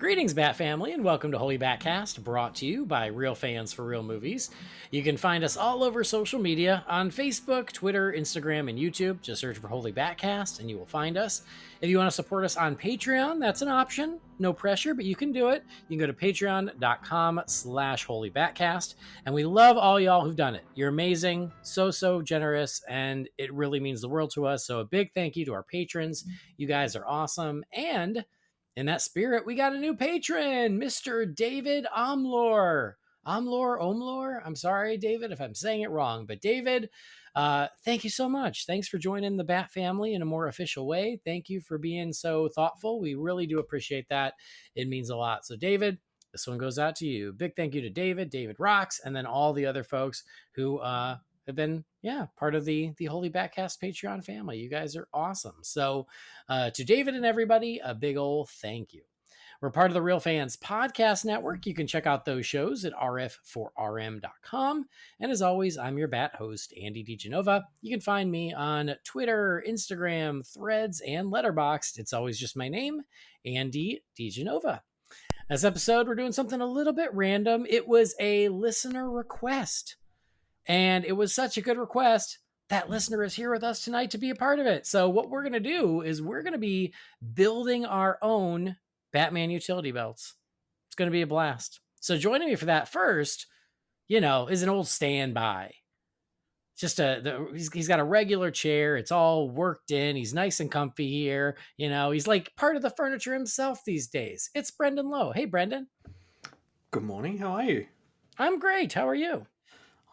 Greetings, Bat Family, and welcome to Holy BatCast, brought to you by Real Fans for Real Movies. You can find us all over social media on Facebook, Twitter, Instagram, and YouTube. Just search for Holy BatCast, and you will find us. If you want to support us on Patreon, that's an option. No pressure, but you can do it. You can go to patreon.com/holybatcast, and we love all y'all who've done it. You're amazing, so generous, and it really means the world to us. So a big thank you to our patrons. You guys are awesome, and in that spirit, we got a new patron, Mr. David Omlor. Omlor? I'm sorry, David, if I'm saying it wrong. But David, thank you so much. Thanks for joining the Bat family in a more official way. Thank you for being so thoughtful. We really do appreciate that. It means a lot. So, David, this one goes out to you. Big thank you to David. David rocks. And then all the other folks who have been part of the Holy BatCast Patreon family. You guys are awesome. So to David and everybody, a big old thank you. We're part of the Real Fans Podcast Network. You can check out those shows at rf4rm.com. And as always, I'm your Bat host, Andy DiGenova. You can find me on Twitter, Instagram, Threads, and Letterboxd. It's always just my name, Andy DiGenova. This episode, we're doing something a little bit random. It was a listener request. And it was such a good request. That listener is here with us tonight to be a part of it. So what we're going to do is we're going to be building our own Batman utility belts. It's going to be a blast. So joining me for that first, is an old standby. Just he's got a regular chair. It's all worked in. He's nice and comfy here. He's like part of the furniture himself these days. It's Brendan Lowe. Hey, Brendan. Good morning. How are you? I'm great. How are you?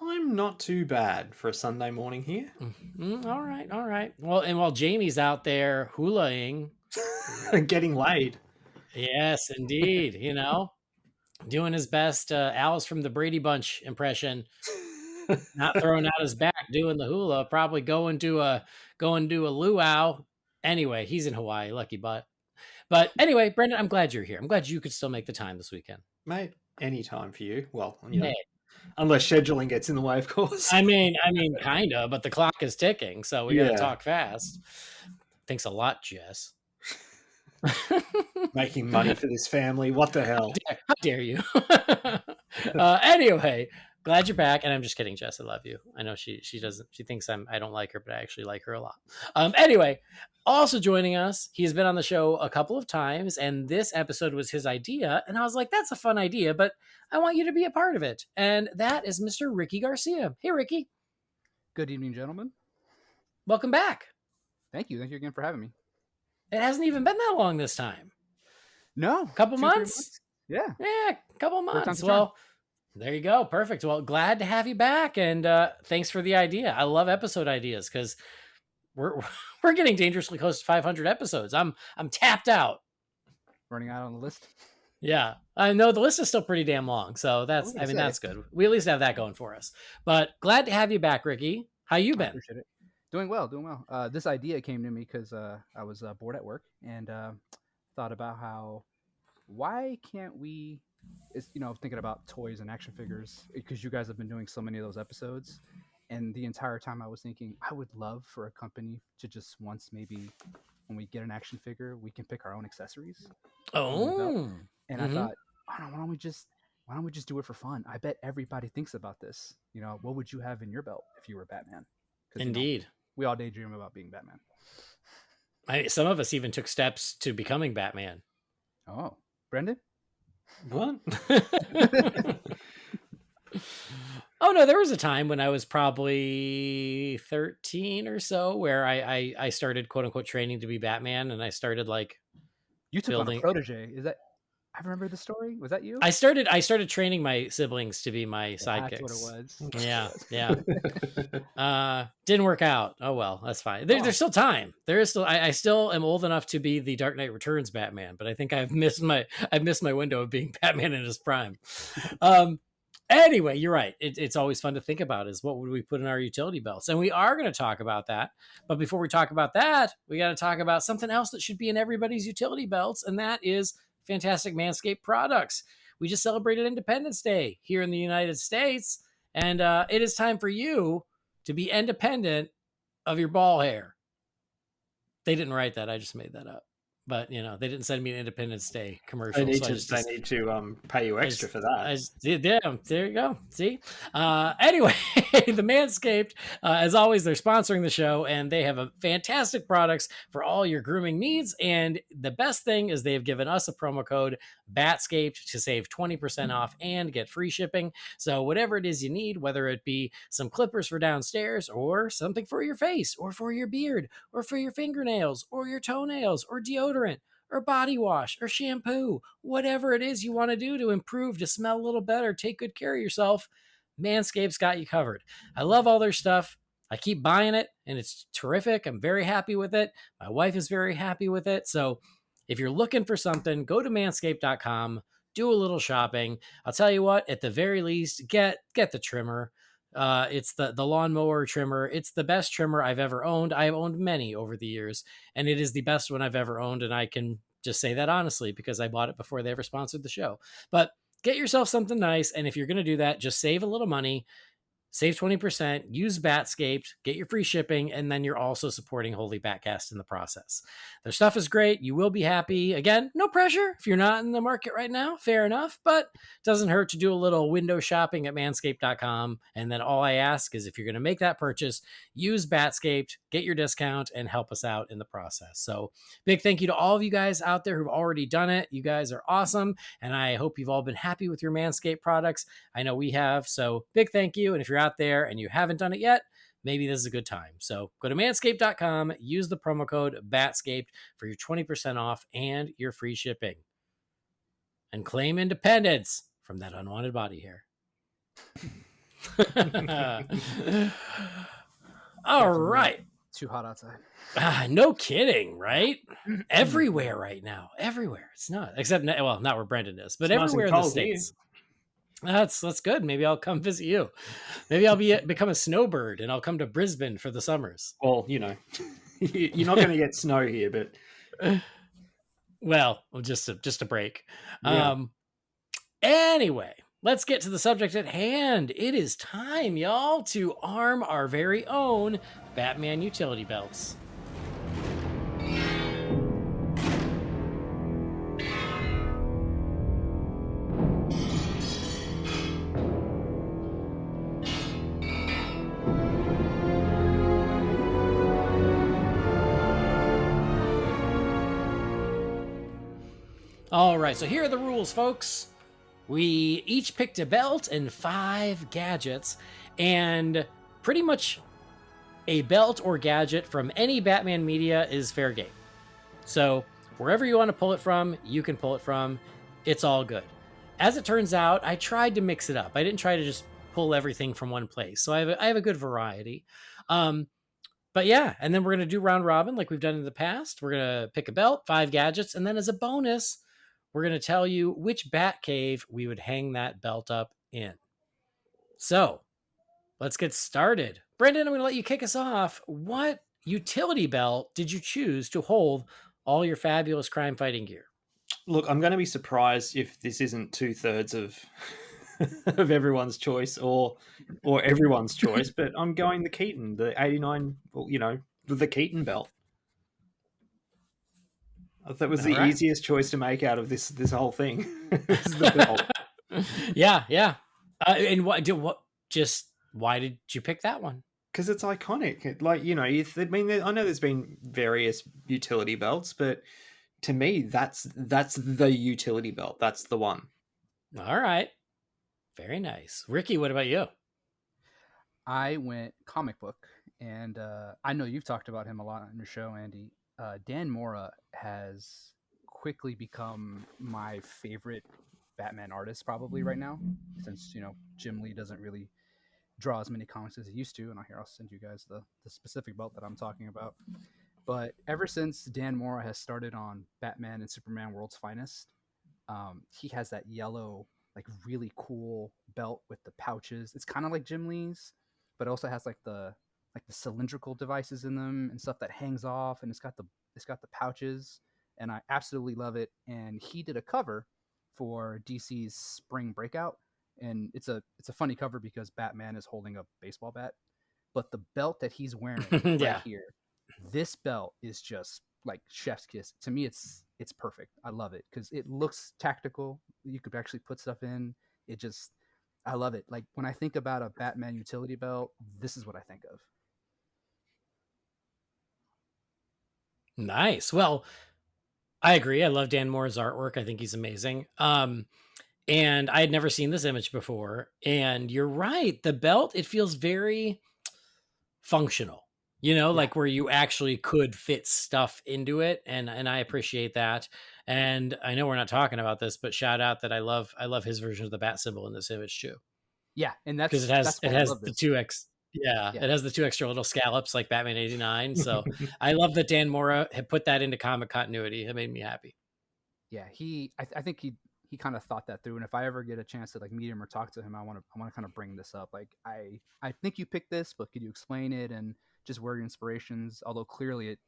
I'm not too bad for a Sunday morning here. All right. Well, and while Jamie's out there hulaing, getting laid. Yes, indeed. Doing his best Alice from the Brady Bunch impression, not throwing out his back, doing the hula, probably going to a luau. Anyway, he's in Hawaii, lucky butt. But anyway, Brendan, I'm glad you're here. I'm glad you could still make the time this weekend, mate. Any time for you. Well, unless scheduling gets in the way, of course. I mean, kind of, but the clock is ticking, so we got to talk fast. Thanks a lot, Jess. Making money for this family. What the hell? How dare you? Anyway, glad you're back. And I'm just kidding, Jess. I love you. I know she thinks I don't like her, but I actually like her a lot. Anyway, also joining us, he's been on the show a couple of times, and this episode was his idea. And I was like, that's a fun idea, but I want you to be a part of it. And that is Mr. Ricky Garcia. Hey, Ricky. Good evening, gentlemen. Welcome back. Thank you. Thank you again for having me. It hasn't even been that long this time. No. Couple months? Yeah. Yeah, couple months. Well, there you go. Perfect. Well, glad to have you back, and thanks for the idea. I love episode ideas because we're getting dangerously close to 500 episodes. I'm tapped out. Running out on the list. Yeah, I know the list is still pretty damn long, so that's good. We at least have that going for us. But glad to have you back, Ricky. How you been? I appreciate it. Doing well. This idea came to me because I was bored at work and thought about why can't we, thinking about toys and action figures, because you guys have been doing so many of those episodes. And the entire time I was thinking, I would love for a company to just once, maybe when we get an action figure, we can pick our own accessories. Oh. And I thought, why don't we just do it for fun? I bet everybody thinks about this. What would you have in your belt if you were Batman? Indeed. We all daydream about being Batman. Some of us even took steps to becoming Batman. Oh, Brendan? What? Oh, no, there was a time when I was probably 13 or so where I started, quote unquote, training to be Batman. And I started you took on a protege. Is that... I remember the story. Was that you? I started training my siblings to be my sidekicks. That's what it was. Yeah. Didn't work out. Oh well, that's fine. There's still time. There is still. I still am old enough to be the Dark Knight Returns Batman, but I think I've missed my window of being Batman in his prime. Anyway, you're right. It's always fun to think about is what would we put in our utility belts, and we are going to talk about that. But before we talk about that, we got to talk about something else that should be in everybody's utility belts, and that is fantastic Manscaped products. We just celebrated Independence Day here in the United States, and it is time for you to be independent of your ball hair. They didn't write that. I just made that up. but you know, they didn't send me an Independence Day commercial. They need So to pay you extra for that. Yeah, there you go. See, anyway, the Manscaped, as always, they're sponsoring the show, and they have a fantastic products for all your grooming needs. And the best thing is they have given us a promo code BATSCAPED to save 20% off and get free shipping. So whatever it is you need, whether it be some clippers for downstairs, or something for your face, or for your beard, or for your fingernails, or your toenails, or deodorant, or body wash, or shampoo, whatever it is you want to do to improve, to smell a little better, take good care of yourself, Manscaped's got you covered. I love all their stuff. I keep buying it, and it's terrific. I'm very happy with it. My wife is very happy with it. So if you're looking for something, go to manscaped.com, do a little shopping. I'll tell you what, at the very least, get the trimmer. It's the lawnmower trimmer. It's the best trimmer I've ever owned. I have owned many over the years, and it is the best one I've ever owned. And I can just say that honestly because I bought it before they ever sponsored the show. But get yourself something nice. And if you're going to do that, just save a little money. Save 20%, use Batscaped, get your free shipping, and then you're also supporting Holy BatCast in the process. Their stuff is great. You will be happy. Again, no pressure. If you're not in the market right now, fair enough, but it doesn't hurt to do a little window shopping at manscaped.com. And then all I ask is if you're going to make that purchase, use Batscaped, get your discount, and help us out in the process. So big thank you to all of you guys out there who've already done it. You guys are awesome, and I hope you've all been happy with your Manscaped products. I know we have, so big thank you. And if you're out there and you haven't done it yet, maybe this is a good time. So go to manscaped.com, use the promo code BATSCAPED for your 20% off and your free shipping. And claim independence from that unwanted body hair. All right. Too hot outside. No kidding, right? Everywhere right now. Everywhere. It's not. Except, well, not where Brendan is, but It's everywhere nice in the States. That's good. Maybe I'll come visit you. Maybe I'll become a snowbird and I'll come to Brisbane for the summers. Well, you know, you're not going to get snow here, but well, just a break. Yeah. Anyway, let's get to the subject at hand. It is time, y'all, to arm our very own Batman utility belts. All right, so here are the rules, folks. We each picked a belt and 5 gadgets, and pretty much a belt or gadget from any Batman media is fair game. So wherever you want to pull it from, you can pull it from. It's all good. As it turns out, I tried to mix it up. I didn't try to just pull everything from one place. So I have a good variety. But yeah, and then we're going to do round robin like we've done in the past. We're going to pick a belt, 5 gadgets, and then as a bonus, we're going to tell you which bat cave we would hang that belt up in. So let's get started. Brendan, I'm going to let you kick us off. What utility belt did you choose to hold all your fabulous crime fighting gear? Look, I'm going to be surprised if this isn't 2/3 of of everyone's choice or everyone's choice, but I'm going the Keaton, the 89, you know, the Keaton belt. That was the easiest choice to make out of this whole thing. Is the belt. Yeah. And why did you pick that one? Because it's iconic. Like, you know, I know there's been various utility belts, but to me, that's the utility belt. That's the one. All right. Very nice. Ricky, what about you? I went comic book, and I know you've talked about him a lot on your show, Andy. Dan Mora has quickly become my favorite Batman artist probably right now, since, you know, Jim Lee doesn't really draw as many comics as he used to. And I'll send you guys the specific belt that I'm talking about. But ever since Dan Mora has started on Batman and Superman World's Finest, he has that yellow, like really cool belt with the pouches. It's kind of like Jim Lee's, but it also has like the cylindrical devices in them and stuff that hangs off, and it's got the pouches, and I absolutely love it. And he did a cover for DC's Spring Breakout, and it's a funny cover because Batman is holding a baseball bat, but the belt that he's wearing right here, this belt is just like chef's kiss. To me, it's perfect. I love it because it looks tactical. You could actually put stuff in. It just, I love it. Like when I think about a Batman utility belt, this is what I think of. Nice. Well, I agree. I love Dan Moore's artwork. I think he's amazing. And I had never seen this image before. And you're right. The belt, it feels very functional, like where you actually could fit stuff into it. And I appreciate that. And I know we're not talking about this, but shout out that I love his version of the bat symbol in this image too. Yeah, and Because it has the 2x. Yeah, Yeah. it has the 2 extra little scallops like Batman 89. So I love that Dan Mora had put that into comic continuity. It made me happy. Yeah, I think he kind of thought that through. And if I ever get a chance to like meet him or talk to him, I want to kind of bring this up. Like I think you picked this, but could you explain it and just where your inspirations? Although clearly it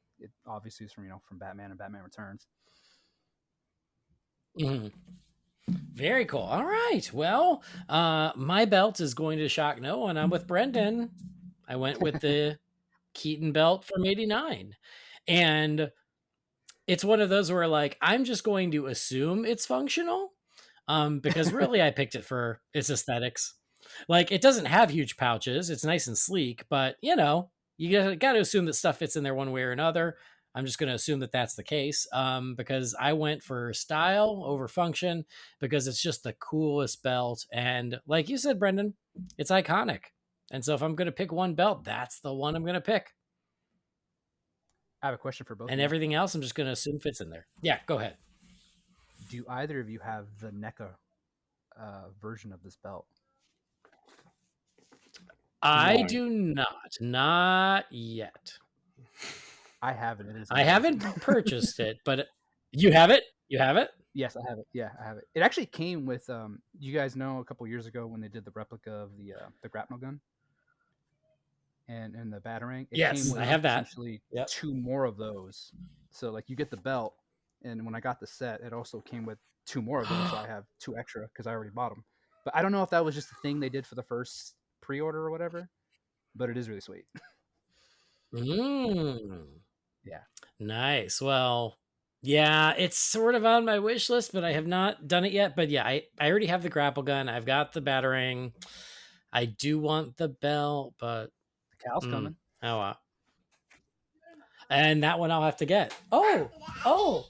obviously is from from Batman and Batman Returns. Mm-hmm. Very cool. All right. Well, my belt is going to shock no one. I'm with Brendan. I went with the Keaton belt from '89, and it's one of those where like I'm just going to assume it's functional, because really I picked it for its aesthetics. Like it doesn't have huge pouches. It's nice and sleek, but you got to assume that stuff fits in there one way or another. I'm just going to assume that that's the case, because I went for style over function because it's just the coolest belt. And like you said, Brendan, it's iconic. And so if I'm going to pick one belt, that's the one I'm going to pick. I have a question for both. And everything else, I'm just going to assume fits in there. Yeah, go ahead. Do either of you have the NECA version of this belt? I do not yet. I have it. I haven't purchased it, but you have it? You have it? Yes, I have it. Yeah, I have it. It actually came with you guys know a couple years ago when they did the replica of the grapnel gun and the batarang. It yes, came with I have that. Essentially, two more of those. So like you get the belt, and when I got the set, it also came with two more of those. So I have two extra because I already bought them. But I don't know if that was just a thing they did for the first pre-order or whatever. But it is really sweet. Yeah. Nice. Well, yeah, it's sort of on my wish list, but I have not done it yet. But yeah, I already have the grapple gun. I've got the batarang. I do want the belt, but the cow's coming. Oh, and that one I'll have to get. Oh,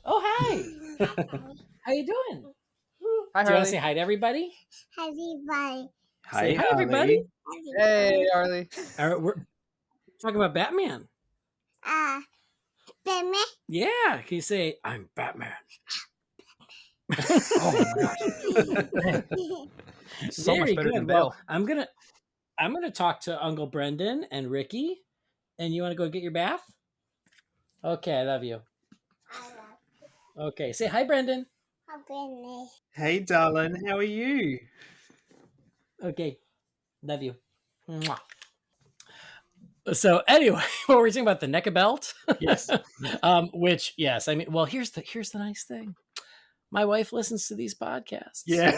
hi. How you doing? Hi, do you want to say hi to everybody? Hi, everybody. Hi, everybody. Hey, Arlie. All right, we're talking about Batman. Batman? Yeah. Can you say, I'm Batman? Oh, my gosh. So Very much better good. than Bale. Well, I'm gonna talk to Uncle Brendan and Ricky. And you want to go get your bath? Okay, I love you. Okay, say hi, Brendan. Hi, Brendan. Hey, darling, how are you? Okay, love you. Mwah. So anyway, what were we talking about? The NECA belt? Yes. Which, yes, I mean, well, here's the nice thing. My wife listens to these podcasts. Yeah.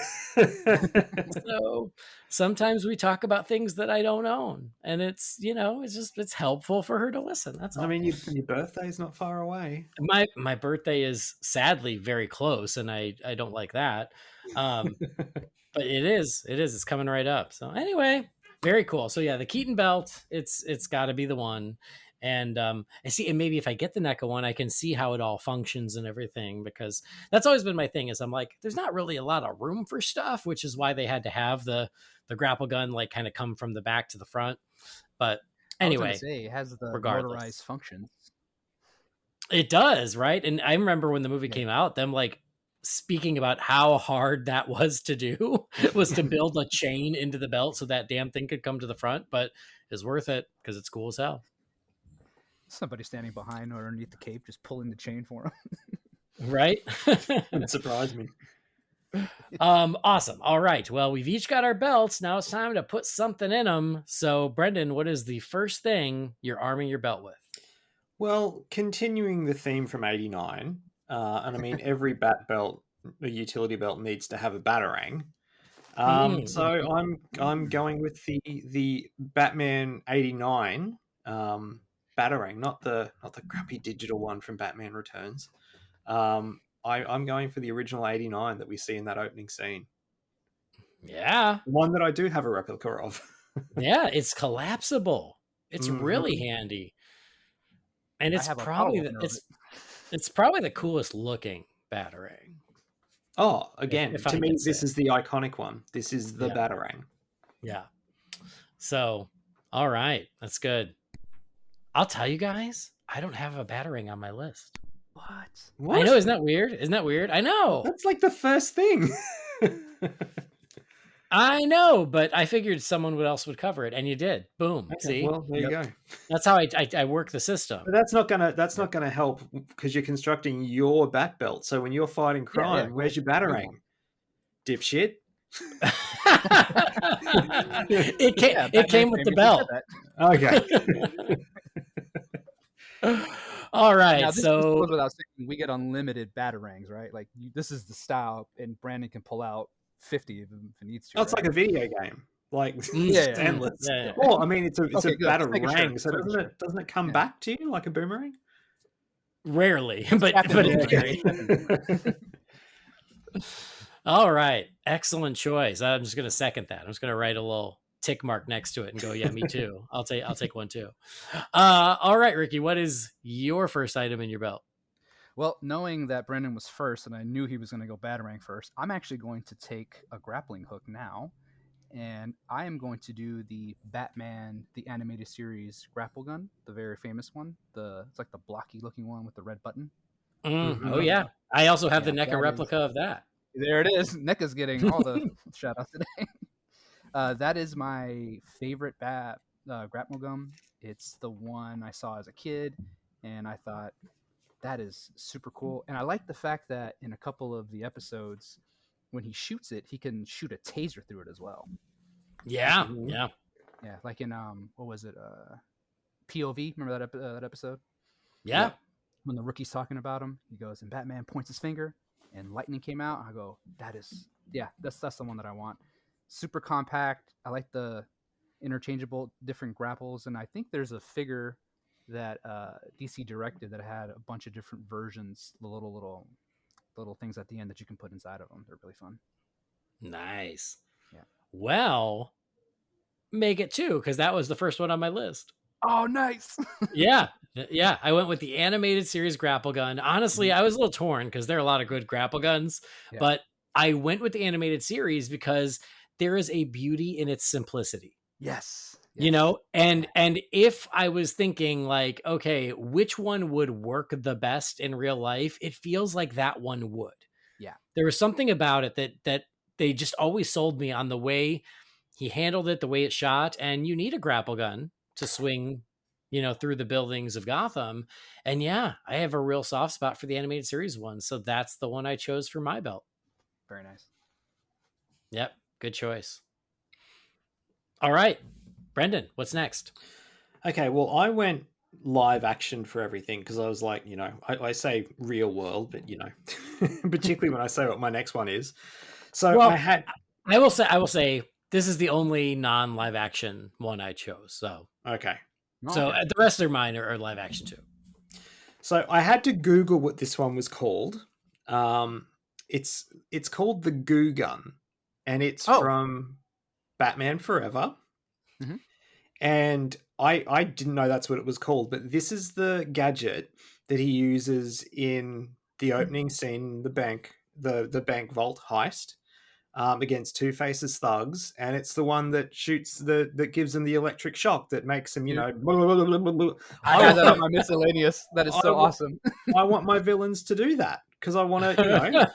So sometimes we talk about things that I don't own, and it's it's helpful for her to listen. That's all. I mean, your birthday's not far away. My birthday is sadly very close, and I don't like that. But it is. It's coming right up. So anyway, very cool. So yeah, the Keaton belt, it's got to be the one. And I see, and maybe if I get the NECA one, I can see how it all functions and everything, because that's always been my thing. Is I'm like, there's not really a lot of room for stuff, which is why they had to have the grapple gun like kind of come from the back to the front. But anyway, it has the regardless. motorized functions. It does, right? And I remember when the movie came out, them like speaking about how hard that was to do was to build a chain into the belt so that damn thing could come to the front, but it's worth it because it's cool as hell. Somebody standing behind or underneath the cape just pulling the chain for him. Right? Wouldn't surprise me. Awesome. All right. Well, we've each got our belts. Now it's time to put something in them. So, Brendan, what is the first thing you're arming your belt with? Well, continuing the theme from '89, and I mean every bat belt, a utility belt, needs to have a batarang. So I'm going with the Batman '89 Batarang, not the crappy digital one from Batman Returns. I'm going for the original 89 that we see in that opening scene. Yeah. One that I do have a replica of. Yeah, it's collapsible. It's really handy. And it's probably it's probably the coolest looking Batarang. Oh, again, if to I me, can this say. is the iconic one. This is the Batarang. Yeah. So, all right, that's good. I'll tell you guys, I don't have a Batarang on my list. What? I know, isn't that weird? Isn't that weird? I know. That's like the first thing. I know, but I figured someone else would cover it, and you did. Boom. Okay, See, well, there you go. that's how I work the system. But that's not gonna help because you're constructing your bat belt. So when you're fighting crime, where's your Batarang, dipshit? it came with the belt. Okay. All right. Now, this so goes without saying, we get unlimited Batarangs, right? Like this is the style, and Brandon can pull out 50 of them if he needs to. Oh, it's right? like a video game. Like endless. Yeah. Well, I mean, it's a Batarang, sure. so doesn't it come back to you like a boomerang? Rarely, but all right, excellent choice. I'm just going to second that. I'm just going to write a little tick mark next to it and go, yeah, me too. I'll take one too. All right, Ricky, what is your first item in your belt? Well, knowing that Brendan was first and I knew he was going to go Batarang first, I'm actually going to take a grappling hook now, and I am going to do the Batman, the animated series grapple gun, the very famous one. It's like the blocky looking one with the red button. Oh, yeah. I also have the NECA replica of that. There it is. NECA's getting all the shout outs today. That is my favorite grapple gun. It's the one I saw as a kid, and I thought that is super cool. And I like the fact that in a couple of the episodes, when he shoots it, he can shoot a taser through it as well. Yeah, yeah. Like in what was it? POV. Remember that episode? Yeah. When the rookie's talking about him, he goes, and Batman points his finger, and lightning came out. I go, that's the one that I want. Super compact. I like the interchangeable different grapples, and I think there's a figure that DC directed that had a bunch of different versions, the little things at the end that you can put inside of them. They're really fun. Nice. Yeah. Well, make it two, because that was the first one on my list. Oh, nice. Yeah. I went with the animated series grapple gun. Honestly, I was a little torn because there are a lot of good grapple guns, but I went with the animated series because there is a beauty in its simplicity. Yes. You know, and if I was thinking like, okay, which one would work the best in real life? It feels like that one would. Yeah. There was something about it that they just always sold me on the way he handled it, the way it shot, and you need a grapple gun to swing, through the buildings of Gotham. And yeah, I have a real soft spot for the animated series one. So that's the one I chose for my belt. Very nice. Yep. Good choice. All right. Brendan, what's next? Okay, well, I went live action for everything because I was like, I say real world, but particularly when I say what my next one is. So I will say this is the only non-live action one I chose. So okay. So the rest of mine are live action too. So I had to Google what this one was called. It's called the Goo Gun, and it's from Batman Forever. Mm-hmm. And I didn't know that's what it was called, but this is the gadget that he uses in the opening scene, the bank vault heist, against Two-Face's thugs, and it's the one that that gives them the electric shock that makes them, blah, blah, blah, blah, blah. I have that on my miscellaneous. That is so awesome. I want my villains to do that because I want to,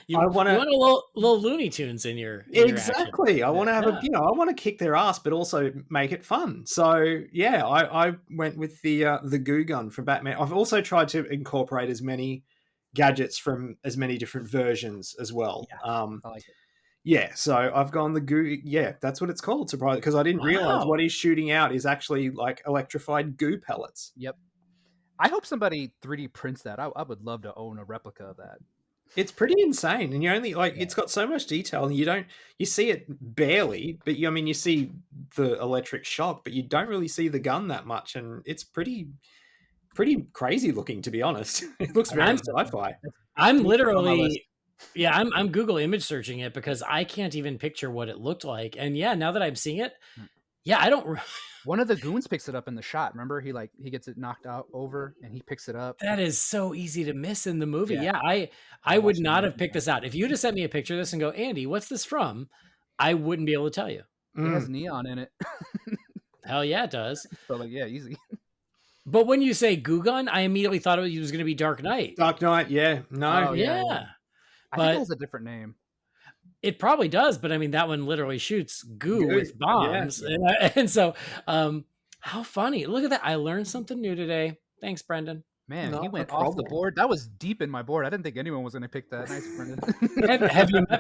you want a little Looney Tunes in your exactly. I want to have I want to kick their ass, but also make it fun. So yeah, I went with the Goo Gun from Batman. I've also tried to incorporate as many gadgets from as many different versions as well. Yeah, I like it. Yeah, so I've gone the goo. Yeah, that's what it's called. Surprise, because I didn't realize what he's shooting out is actually like electrified goo pellets. Yep. I hope somebody 3D prints that. I would love to own a replica of that. It's pretty insane, and you only it's got so much detail, and you see it barely, but you see the electric shock, but you don't really see the gun that much, and it's pretty crazy looking, to be honest. It looks very sci-fi. I'm literally, I'm Google image searching it because I can't even picture what it looked like, and now that I'm seeing it, I don't. One of the goons picks it up in the shot. Remember, he gets it knocked out over, and he picks it up. That is so easy to miss in the movie. Yeah, I would not have picked this out. If you'd have sent me a picture of this and go, Andy, what's this from? I wouldn't be able to tell you. It has neon in it. Hell yeah, it does. So easy. But when you say Goo Gun, I immediately thought it was going to be Dark Knight. Dark Knight, yeah. No. Oh, yeah. I think it has a different name. It probably does, but I mean, that one literally shoots goo with bombs. Yeah. And so, how funny. Look at that. I learned something new today. Thanks, Brendan. Man, he went off the board. That was deep in my board. I didn't think anyone was going to pick that. Nice, Brendan.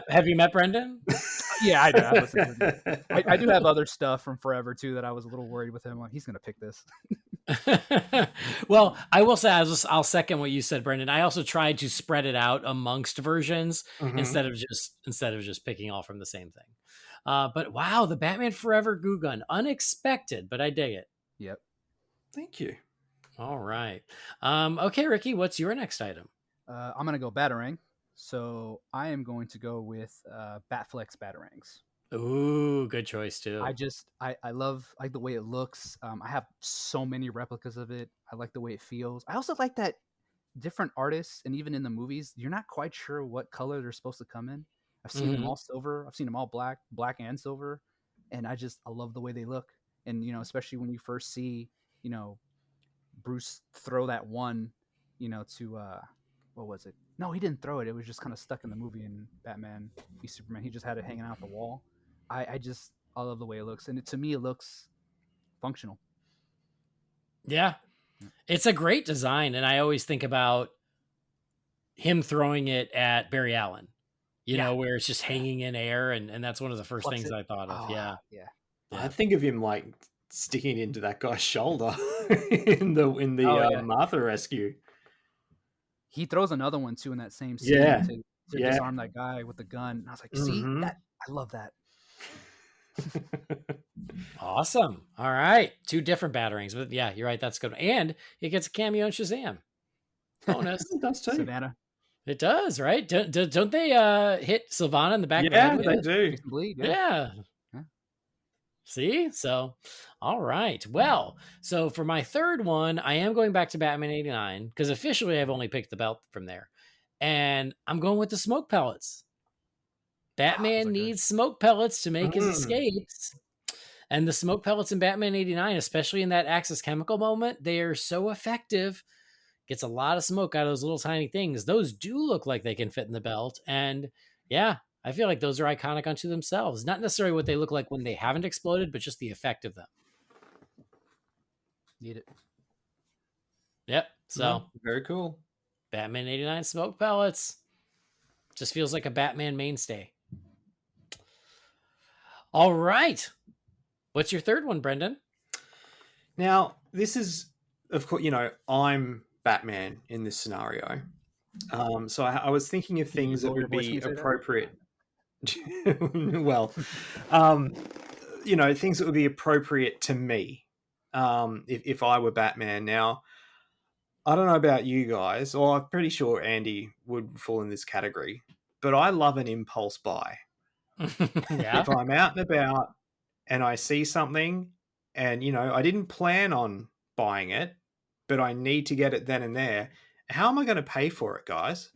have you met Brendan? Yeah, I do. I do have other stuff from forever, too, that I was a little worried with him. Like, he's going to pick this. Well, I will say I'll second what you said, Brendan. I also tried to spread it out amongst versions instead of just picking all from the same thing. But wow, the Batman Forever Goo Gun, unexpected, but I dig it. Yep. Thank you. All right. Okay, Ricky, what's your next item? I'm gonna go Batarang. So I am going to go with Batflex Batarangs. Ooh, good choice too. I love the way it looks. I have so many replicas of it. I like the way it feels. I also like that different artists, and even in the movies, you're not quite sure what color they're supposed to come in. I've seen them all silver. I've seen them all black and silver, and I love the way they look. And especially when you first see Bruce throw that one, to what was it? No, he didn't throw it. It was just kind of stuck in the movie in Batman v Superman. He just had it hanging out the wall. I love the way it looks, and to me, it looks functional. Yeah, it's a great design, and I always think about him throwing it at Barry Allen. Where it's just hanging in air, and that's one of the first things I thought of. Yeah. I think of him like sticking it into that guy's shoulder in the Martha rescue. He throws another one too in that same scene to disarm that guy with the gun. And I was like, see that? I love that. Awesome. All right. 2 different Batarangs, but yeah, you're right. That's good. And it gets a cameo in Shazam. Bonus. It does too. Savannah. It does, right? Don't they hit Sylvana in the back of the head with they it? do. Bleed, Yeah. See? So, all right. Well, so for my third one, I am going back to Batman 89 because officially I've only picked the belt from there. And I'm going with the smoke pellets. Batman needs smoke pellets to make his escapes. And the smoke pellets in Batman 89, especially in that Axis Chemical moment, they are so effective. Gets a lot of smoke out of those little tiny things. Those do look like they can fit in the belt. And yeah, I feel like those are iconic unto themselves. Not necessarily what they look like when they haven't exploded, but just the effect of them. Need it. Yep. So very cool. Batman 89 smoke pellets. Just feels like a Batman mainstay. All right. What's your third one, Brendan? Now, this is, of course, I'm Batman in this scenario. So I was thinking of things that would be appropriate. Well, things that would be appropriate to me if I were Batman. Now, I don't know about you guys, or I'm pretty sure Andy would fall in this category, but I love an impulse buy. If I'm out and about and I see something and, I didn't plan on buying it, but I need to get it then and there, how am I going to pay for it, guys?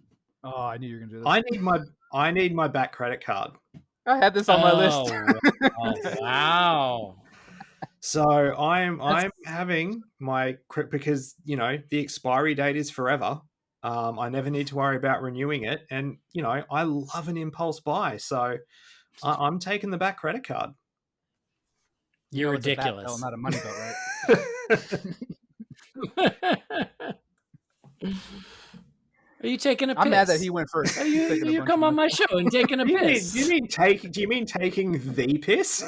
Oh, I knew you were going to do that. I need my back credit card. I had this on my list. Oh, wow. So I'm having my, because, the expiry date is forever. I never need to worry about renewing it. And, I love an impulse buy. So I'm taking the back credit card. You're ridiculous. Belt, not a money belt, right? Are you taking a piss? I'm mad that he went first. You come on my show and taking a piss. Do you mean taking the piss?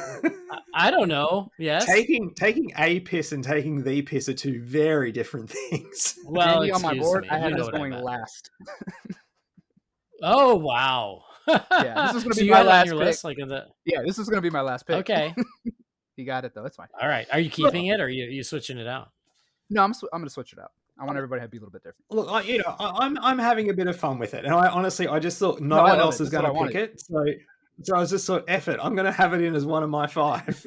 I don't know. Yes. Taking a piss and taking the piss are 2 very different things. Well, on my board, I had this going last. Oh wow. Yeah, this is gonna So be you my had it on last your pick. list, like in the. Yeah, this is gonna be my last pick. Okay. He got it though. It's fine. All right. Are you keeping it, or are you switching it out? No, I'm gonna switch it out. I want everybody to be a little bit different. Look, I'm having a bit of fun with it, and I honestly just thought no I one love else it. is This is what going I to pick wanted. it, so I was just sort of F it. I'm going to have it in as one of my 5.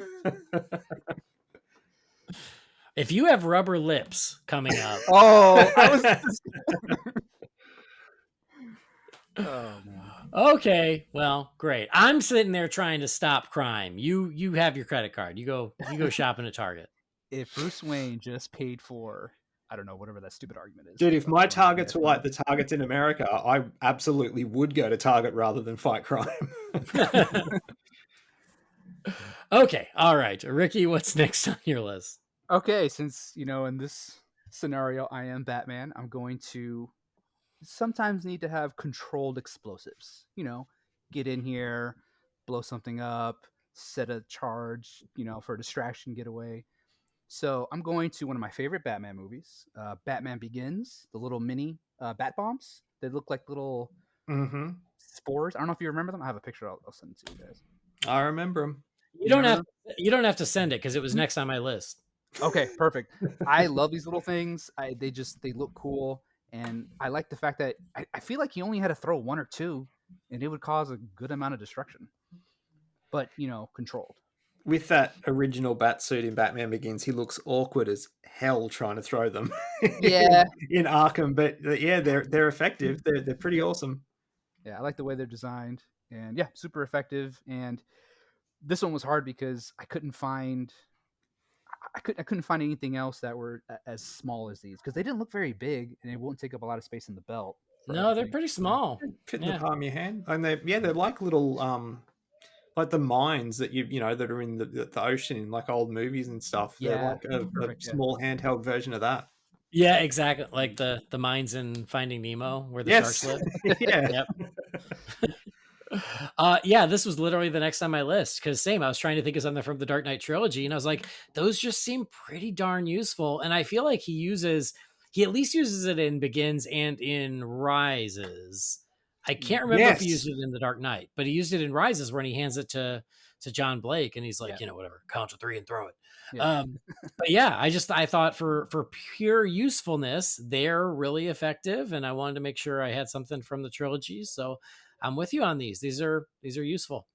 If you have rubber lips coming up, Oh, I was. Oh man. okay, well, great. I'm sitting there trying to stop crime. You have your credit card. You go shopping at Target. If Bruce Wayne just paid for, I don't know, whatever that stupid argument is. Dude, if my going on targets were there. like the targets in America, I absolutely would go to Target rather than fight crime. Okay, all right, Ricky, what's next on your list? Okay, since in this scenario I am Batman, I'm going to sometimes need to have controlled explosives. Get in here, blow something up, set a charge, for a distraction getaway. So I'm going to one of my favorite Batman movies, Batman Begins, the little mini bat bombs. They look like little spores. I don't know if you remember them. I have a picture. I'll send it to you guys. I remember them. You don't have to send it because it was next on my list. Okay, perfect. I love these little things. They look cool, and I like the fact that I feel like you only had to throw 1 or 2, and it would cause a good amount of destruction. But controlled. With that original bat suit in Batman Begins, he looks awkward as hell trying to throw them. Yeah. in Arkham, but yeah, they're effective. They're pretty awesome. Yeah, I like the way they're designed, and yeah, super effective. And this one was hard because I couldn't find anything else that were as small as these, because they didn't look very big, and it won't take up a lot of space in the belt. No, they're pretty small. Fit in the palm of your hand, and they're like little like the mines that that are in the ocean in like old movies and stuff. Yeah, they're like a small handheld version of that. Yeah, exactly. Like the mines in Finding Nemo where the sharks live. Yeah. Yep. Yeah, this was literally the next on my list because I was trying to think of something from the Dark Knight trilogy, and I was like, those just seem pretty darn useful. And I feel like he at least uses it in Begins and in Rises. I can't remember if he used it in the Dark Knight, but he used it in Rises when he hands it to John Blake, and he's like, whatever, count to 3 and throw it. Yeah. But yeah, I thought for pure usefulness, they're really effective, and I wanted to make sure I had something from the trilogy. So I'm with you on these. These are useful.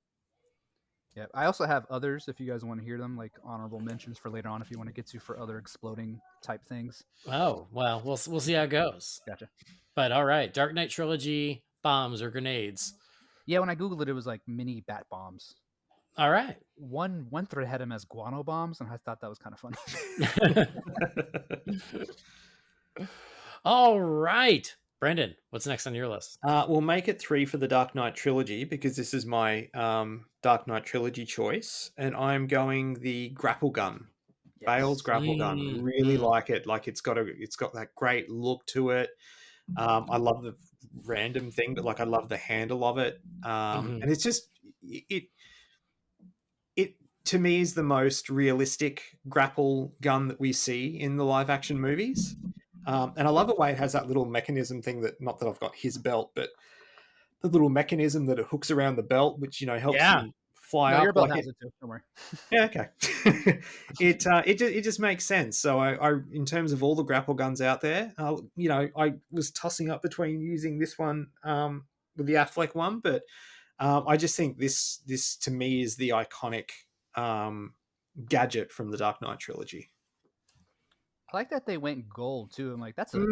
Yeah, I also have others if you guys want to hear them, like honorable mentions for later on if you want to get to for other exploding type things. Oh, well, we'll see how it goes. Gotcha. But all right, Dark Knight trilogy bombs or grenades. Yeah, when I googled it was like mini bat bombs. All right. One thread had them as guano bombs, and I thought that was kind of funny. All right, Brendan, what's next on your list? We'll make it 3 for the Dark Knight trilogy because this is my Dark Knight trilogy choice, and I'm going the grapple gun. Yes. Bale's grapple gun. Really like it. Like it's got that great look to it. I love the random thing, but like I love the handle of it. And it's just it to me is the most realistic grapple gun that we see in the live action movies. And I love the way it has that little mechanism thing that, not that I've got his belt, but the little mechanism that it hooks around the belt, which, helps you fly up. Your belt has it too. Don't worry. Yeah, okay. It just makes sense. So I in terms of all the grapple guns out there, I was tossing up between using this one with the Affleck one, but I just think this to me is the iconic gadget from the Dark Knight trilogy. I like that they went gold too. I'm like, that's a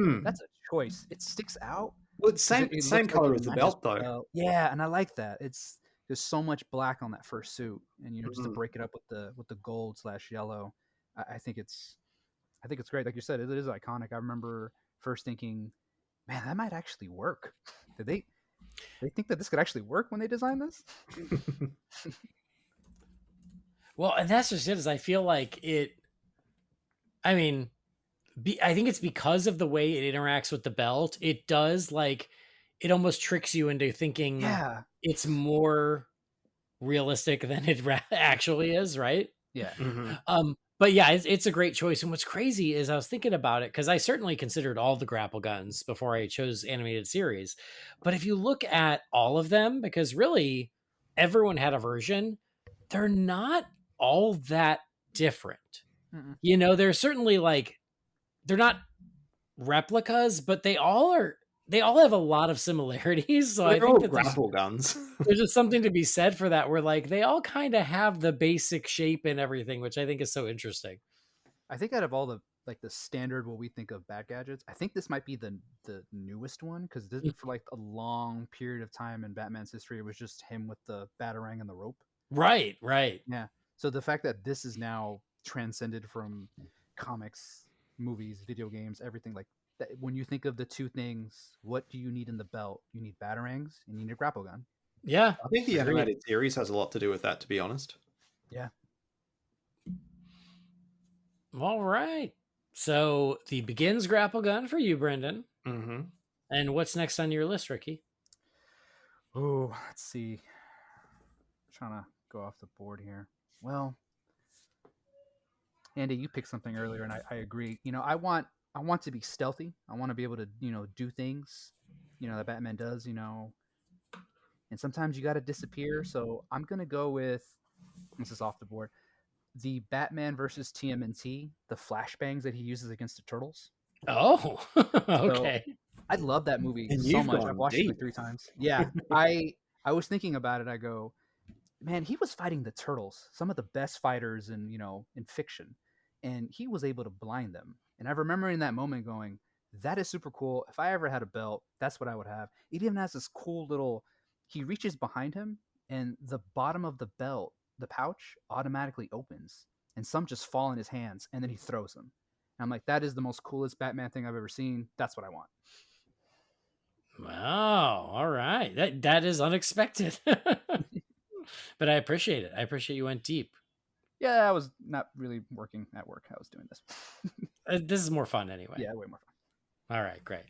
choice. It sticks out. Well, it's same color as the belt though. Yeah, and I like that. There's so much black on that first suit, and just to break it up with the gold / yellow, I think it's great. Like you said, it is iconic. I remember first thinking, man, that might actually work. Did they think that this could actually work when they designed this? Well, and that's just it. Is I feel like it. I mean, I think it's because of the way it interacts with the belt. It does it almost tricks you into thinking it's more realistic than it actually is, right? Yeah. But yeah, it's a great choice. And what's crazy is I was thinking about it because I certainly considered all the grapple guns before I chose animated series. But if you look at all of them, because really everyone had a version, they're not all that different. Mm-mm. You know, they're certainly like, they're not replicas, but they all have a lot of similarities. So I They're think all that grapple guns. there's just something to be said for that, where like they all kind of have the basic shape and everything, which I think is so interesting. I think out of all the like the standard what we think of Bat Gadgets, I think this might be the newest one because for like a long period of time in Batman's history, it was just him with the batarang and the rope. Right, right. Yeah. So the fact that this is now transcended from comics, movies, video games, everything like that, when you think of the two things, what do you need in the belt? You need batarangs and you need a grapple gun. Yeah. I think the Agreed. animated series has a lot to do with that, to be honest. Yeah. All right. So the begins grapple gun for you, Brendan. Mm-hmm. And what's next on your list, Ricky? Oh, let's see. I'm trying to go off the board here. Well, Andy, you picked something earlier, and I agree. You know, I want to be stealthy. I want to be able to, do things, that Batman does, and sometimes you got to disappear. So I'm going to go with, this is off the board, the Batman versus TMNT, the flashbangs that he uses against the Turtles. Oh, okay. So, I love that movie And so you've much. gone I've watched it like deep. 3 times. Yeah, I was thinking about it. I go, man, he was fighting the Turtles, some of the best fighters in fiction, and he was able to blind them. And I remember in that moment going, that is super cool. If I ever had a belt, that's what I would have. It even has this cool little, he reaches behind him and the bottom of the belt, the pouch automatically opens and some just fall in his hands and then he throws them. And I'm like, that is the most coolest Batman thing I've ever seen. That's what I want. Wow. All right. That is unexpected. But I appreciate it. I appreciate you went deep. Yeah, I was not really working at work. I was doing this. This is more fun anyway. Yeah, way more fun. All right, great.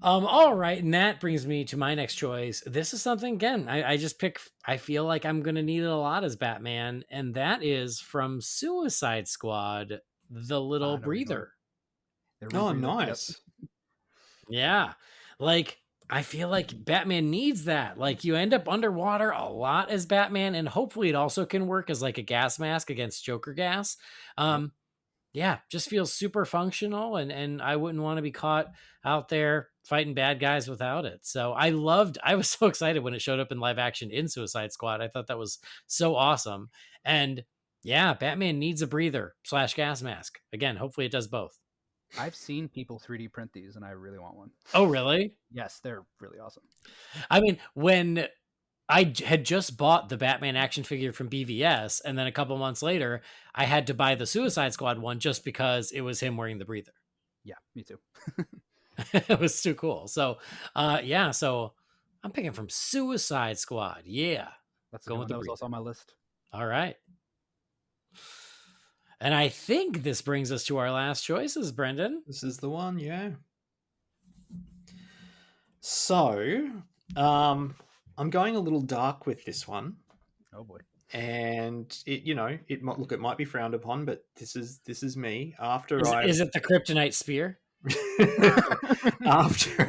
All right, and that brings me to my next choice. This is something again. I just pick. I feel like I'm gonna need it a lot as Batman, and that is from Suicide Squad, the little breather. Oh, nice. Yeah, like I feel like Batman needs that. Like you end up underwater a lot as Batman, and hopefully it also can work as like a gas mask against Joker gas. Yeah, just feels super functional, and I wouldn't want to be caught out there fighting bad guys without it. So I was so excited when it showed up in live action in Suicide Squad. I thought that was so awesome. And yeah, Batman needs a breather / gas mask. Again, hopefully it does both. I've seen people 3D print these, and I really want one. Oh, really? Yes, they're really awesome. I mean, when I had just bought the Batman action figure from BVS, and then a couple months later, I had to buy the Suicide Squad one just because it was him wearing the breather. Yeah, me too. It was too cool. So, yeah. So I'm picking from Suicide Squad. Yeah, That's going one. with the That was breather. also on my list. All right. And I think this brings us to our last choices, Brendan. This is the one, yeah. So, I'm going a little dark with this one. Oh boy. And it might be frowned upon, but this is me. Is it the Kryptonite spear? After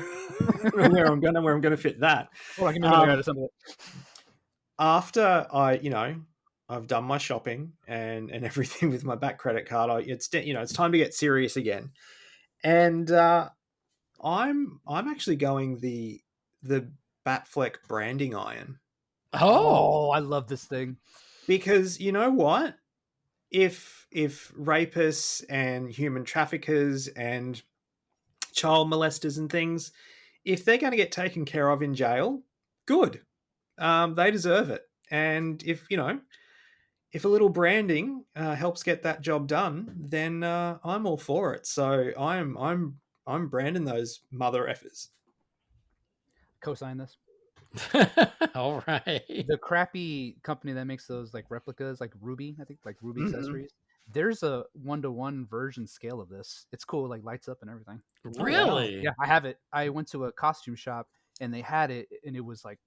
where I'm gonna fit that. Well, I can make out of some of it. After I've done my shopping and everything with my back credit card, it's time to get serious again. And I'm actually going the Batfleck branding iron. Oh, I love this thing. Because you know what? If rapists and human traffickers and child molesters and things, if they're going to get taken care of in jail, good. They deserve it. And if a little branding helps get that job done, then I'm all for it. So I'm branding those mother effers. Co-sign this. All right. The crappy company that makes those like replicas, like Ruby, I think, like Ruby accessories. There's a 1-to-1 version scale of this. It's cool, like lights up and everything. Really? Yeah, I have it. I went to a costume shop and they had it, and it was like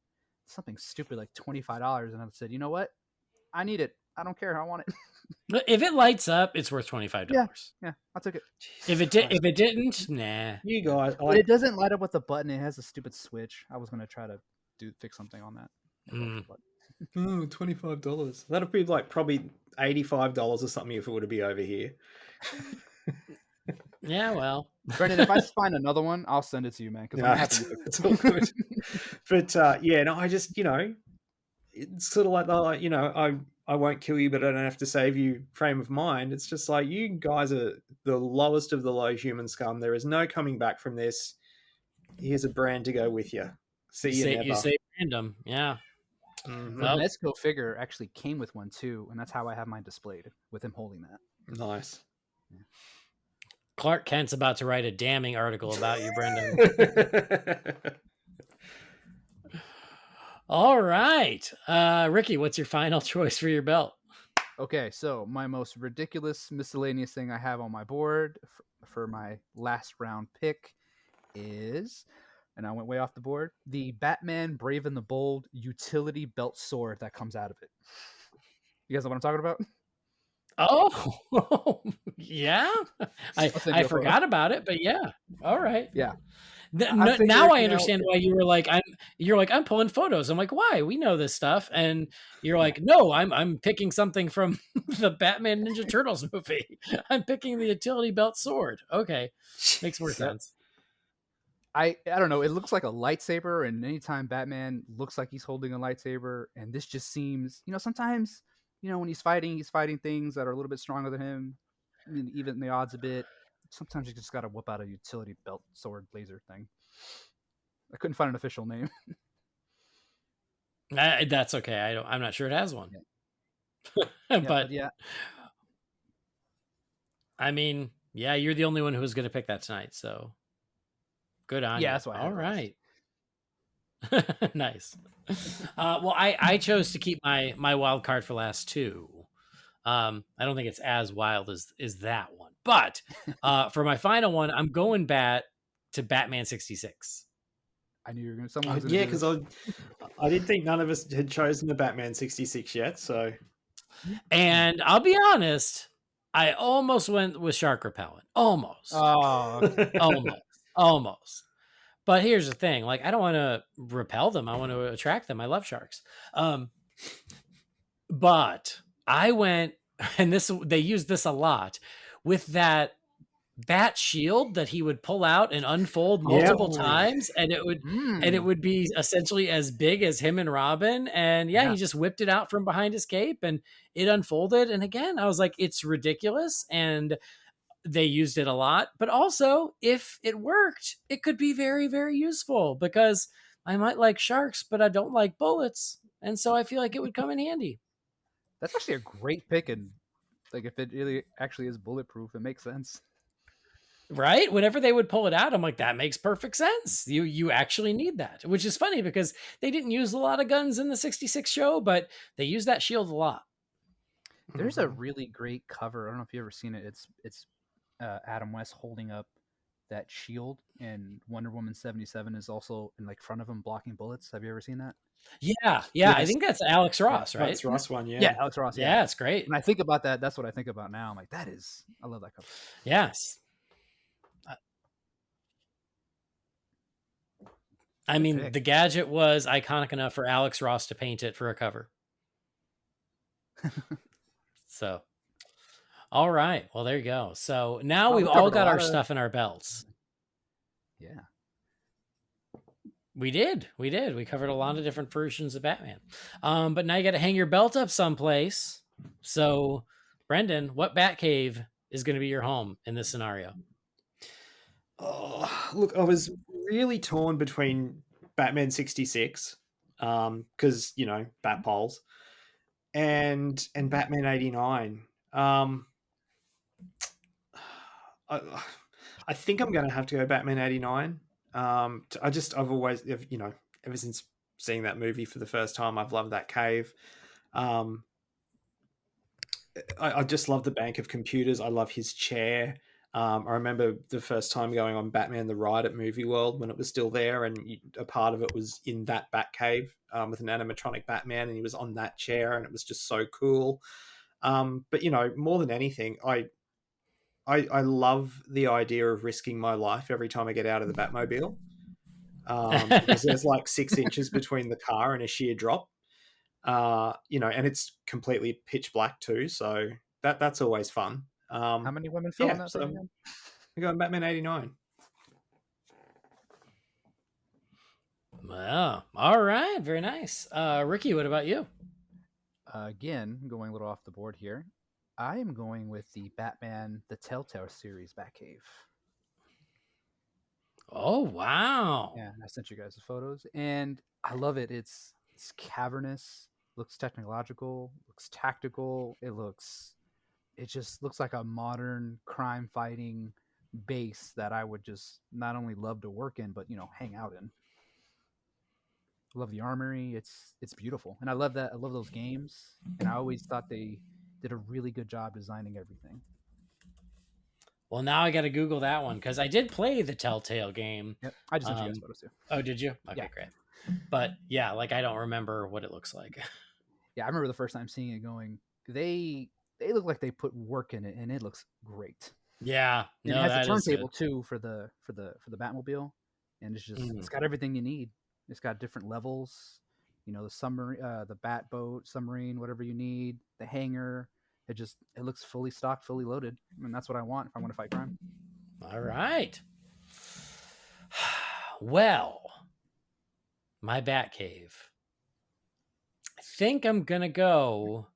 something stupid, like $25. And I said, you know what? I need it. I don't care. I want it. If it lights up, it's worth $25. Yeah, I'll take it. If it didn't, nah. You guys, But it doesn't light up with the button. It has a stupid switch. I was gonna try to fix something on that. $25. That'd be like probably $85 or something if it were to be over here. Yeah, well, Brendan, if I find another one, I'll send it to you, man. Because I'm happy. It's all good. But yeah, no, I just it's sort of like I won't kill you, but I don't have to save you frame of mind. It's just like you guys are the lowest of the low human scum. There is no coming back from this. Here's a brand to go with you. See you never. You say random, yeah. Mhm. The Nezuko figure actually came with one too, and that's how I have mine displayed with him holding that. Nice. Yeah. Clark Kent's about to write a damning article about you, Brendan. All right. Ricky, what's your final choice for your belt? Okay, so my most ridiculous miscellaneous thing I have on my board for my last round pick is, and I went way off the board, the Batman Brave and the Bold utility belt sword that comes out of it. You guys know what I'm talking about? Oh, yeah. I forgot about it, but yeah. All right. Yeah. Now I understand why you were like, I'm pulling photos. I'm like, why? We know this stuff. And you're like, no, I'm picking something from the Batman Ninja Turtles movie. I'm picking the utility belt sword. Okay. Makes more sense. I don't know. It looks like a lightsaber, and anytime Batman looks like he's holding a lightsaber, and this just seems, sometimes, when he's fighting things that are a little bit stronger than him, even the odds a bit. Sometimes you just got to whip out a utility belt sword laser thing. I couldn't find an official name. That's okay. I'm not sure it has one. Yeah. but yeah. I mean, yeah, you're the only one who was going to pick that tonight, so good on you. Yeah, that's why. All right. Nice. Well, I chose to keep my wild card for last two. I don't think it's as wild as that one, but for my final one, I'm going back to Batman 66. I knew you were going to. Yeah, because I didn't think none of us had chosen the Batman 66 yet. So, and I'll be honest, I almost went with shark repellent. Almost. Oh, okay. almost. But here's the thing: like, I don't want to repel them. I want to attract them. I love sharks. But I went, and they use this a lot with that bat shield that he would pull out and unfold multiple times, and it would be essentially as big as him and Robin. And he just whipped it out from behind his cape, and it unfolded. And again, I was like, it's ridiculous, and they used it a lot. But also, if it worked, it could be very, very useful, because I might like sharks, but I don't like bullets, and so I feel like it would come in handy. That's actually a great pick, and like if it really actually is bulletproof, it makes sense. Right? Whenever they would pull it out, I'm like, that makes perfect sense. You actually need that, which is funny because they didn't use a lot of guns in the 66 show, but they use that shield a lot. There's a really great cover. I don't know if you've ever seen it. It's Adam West holding up that shield, and Wonder Woman 77 is also in like front of him blocking bullets. Have you ever seen that? Yeah. Yes. I think that's Alex Ross, right? Alex Ross one, yeah. Yeah, Alex Ross. Yeah, it's great. When I think about that, that's what I think about now. I'm like, I love that cover. Yes. I mean, the gadget was iconic enough for Alex Ross to paint it for a cover. So, all right. Well, there you go. So now we've all got our stuff in our belts. Yeah. We did. We covered a lot of different versions of Batman. But now you got to hang your belt up someplace. So, Brendan, what Batcave is going to be your home in this scenario? Oh, look, I was really torn between Batman 66, because bat poles, and Batman 89. I think I'm going to have to go Batman 89. I've always, ever since seeing that movie for the first time, I've loved that cave. I just love the bank of computers. I love his chair. I remember the first time going on Batman the Ride at Movie World when it was still there, and a part of it was in that Batcave with an animatronic Batman, and he was on that chair, and it was just so cool. But you know, more than anything, I love the idea of risking my life every time I get out of the Batmobile. Because there's like 6 inches between the car and a sheer drop. You know, and it's completely pitch black too, so that's always fun. How many women fell in that so thing again? we got Batman 89. Wow. All right. Very nice. Ricky, what about you? Again, going a little off the board here. I am going with the Batman, the Telltale series Batcave. Oh, wow. Yeah, I sent you guys the photos, and I love it. It's cavernous, looks technological, looks tactical. It just looks like a modern crime fighting base that I would just not only love to work in, but hang out in. Love the armory. It's beautiful, and I love that. I love those games, and I always thought they did a really good job designing everything. Well, now I got to Google that one because I did play the Telltale game. Yep, I just sent you guys photos too. Oh, did you? Okay, Yeah. great. But yeah, like I don't remember what it looks like. Yeah, I remember the first time seeing it. Going, they look like they put work in it, and it looks great. Yeah, And no, it has that the is turntable good. too for the Batmobile, and it's just it's got everything you need. It's got different levels, the submarine, the bat boat, submarine, whatever you need, the hangar. It looks fully stocked, fully loaded. I mean, that's what I want if I want to fight crime. All right. Well, my Batcave. I think I'm gonna go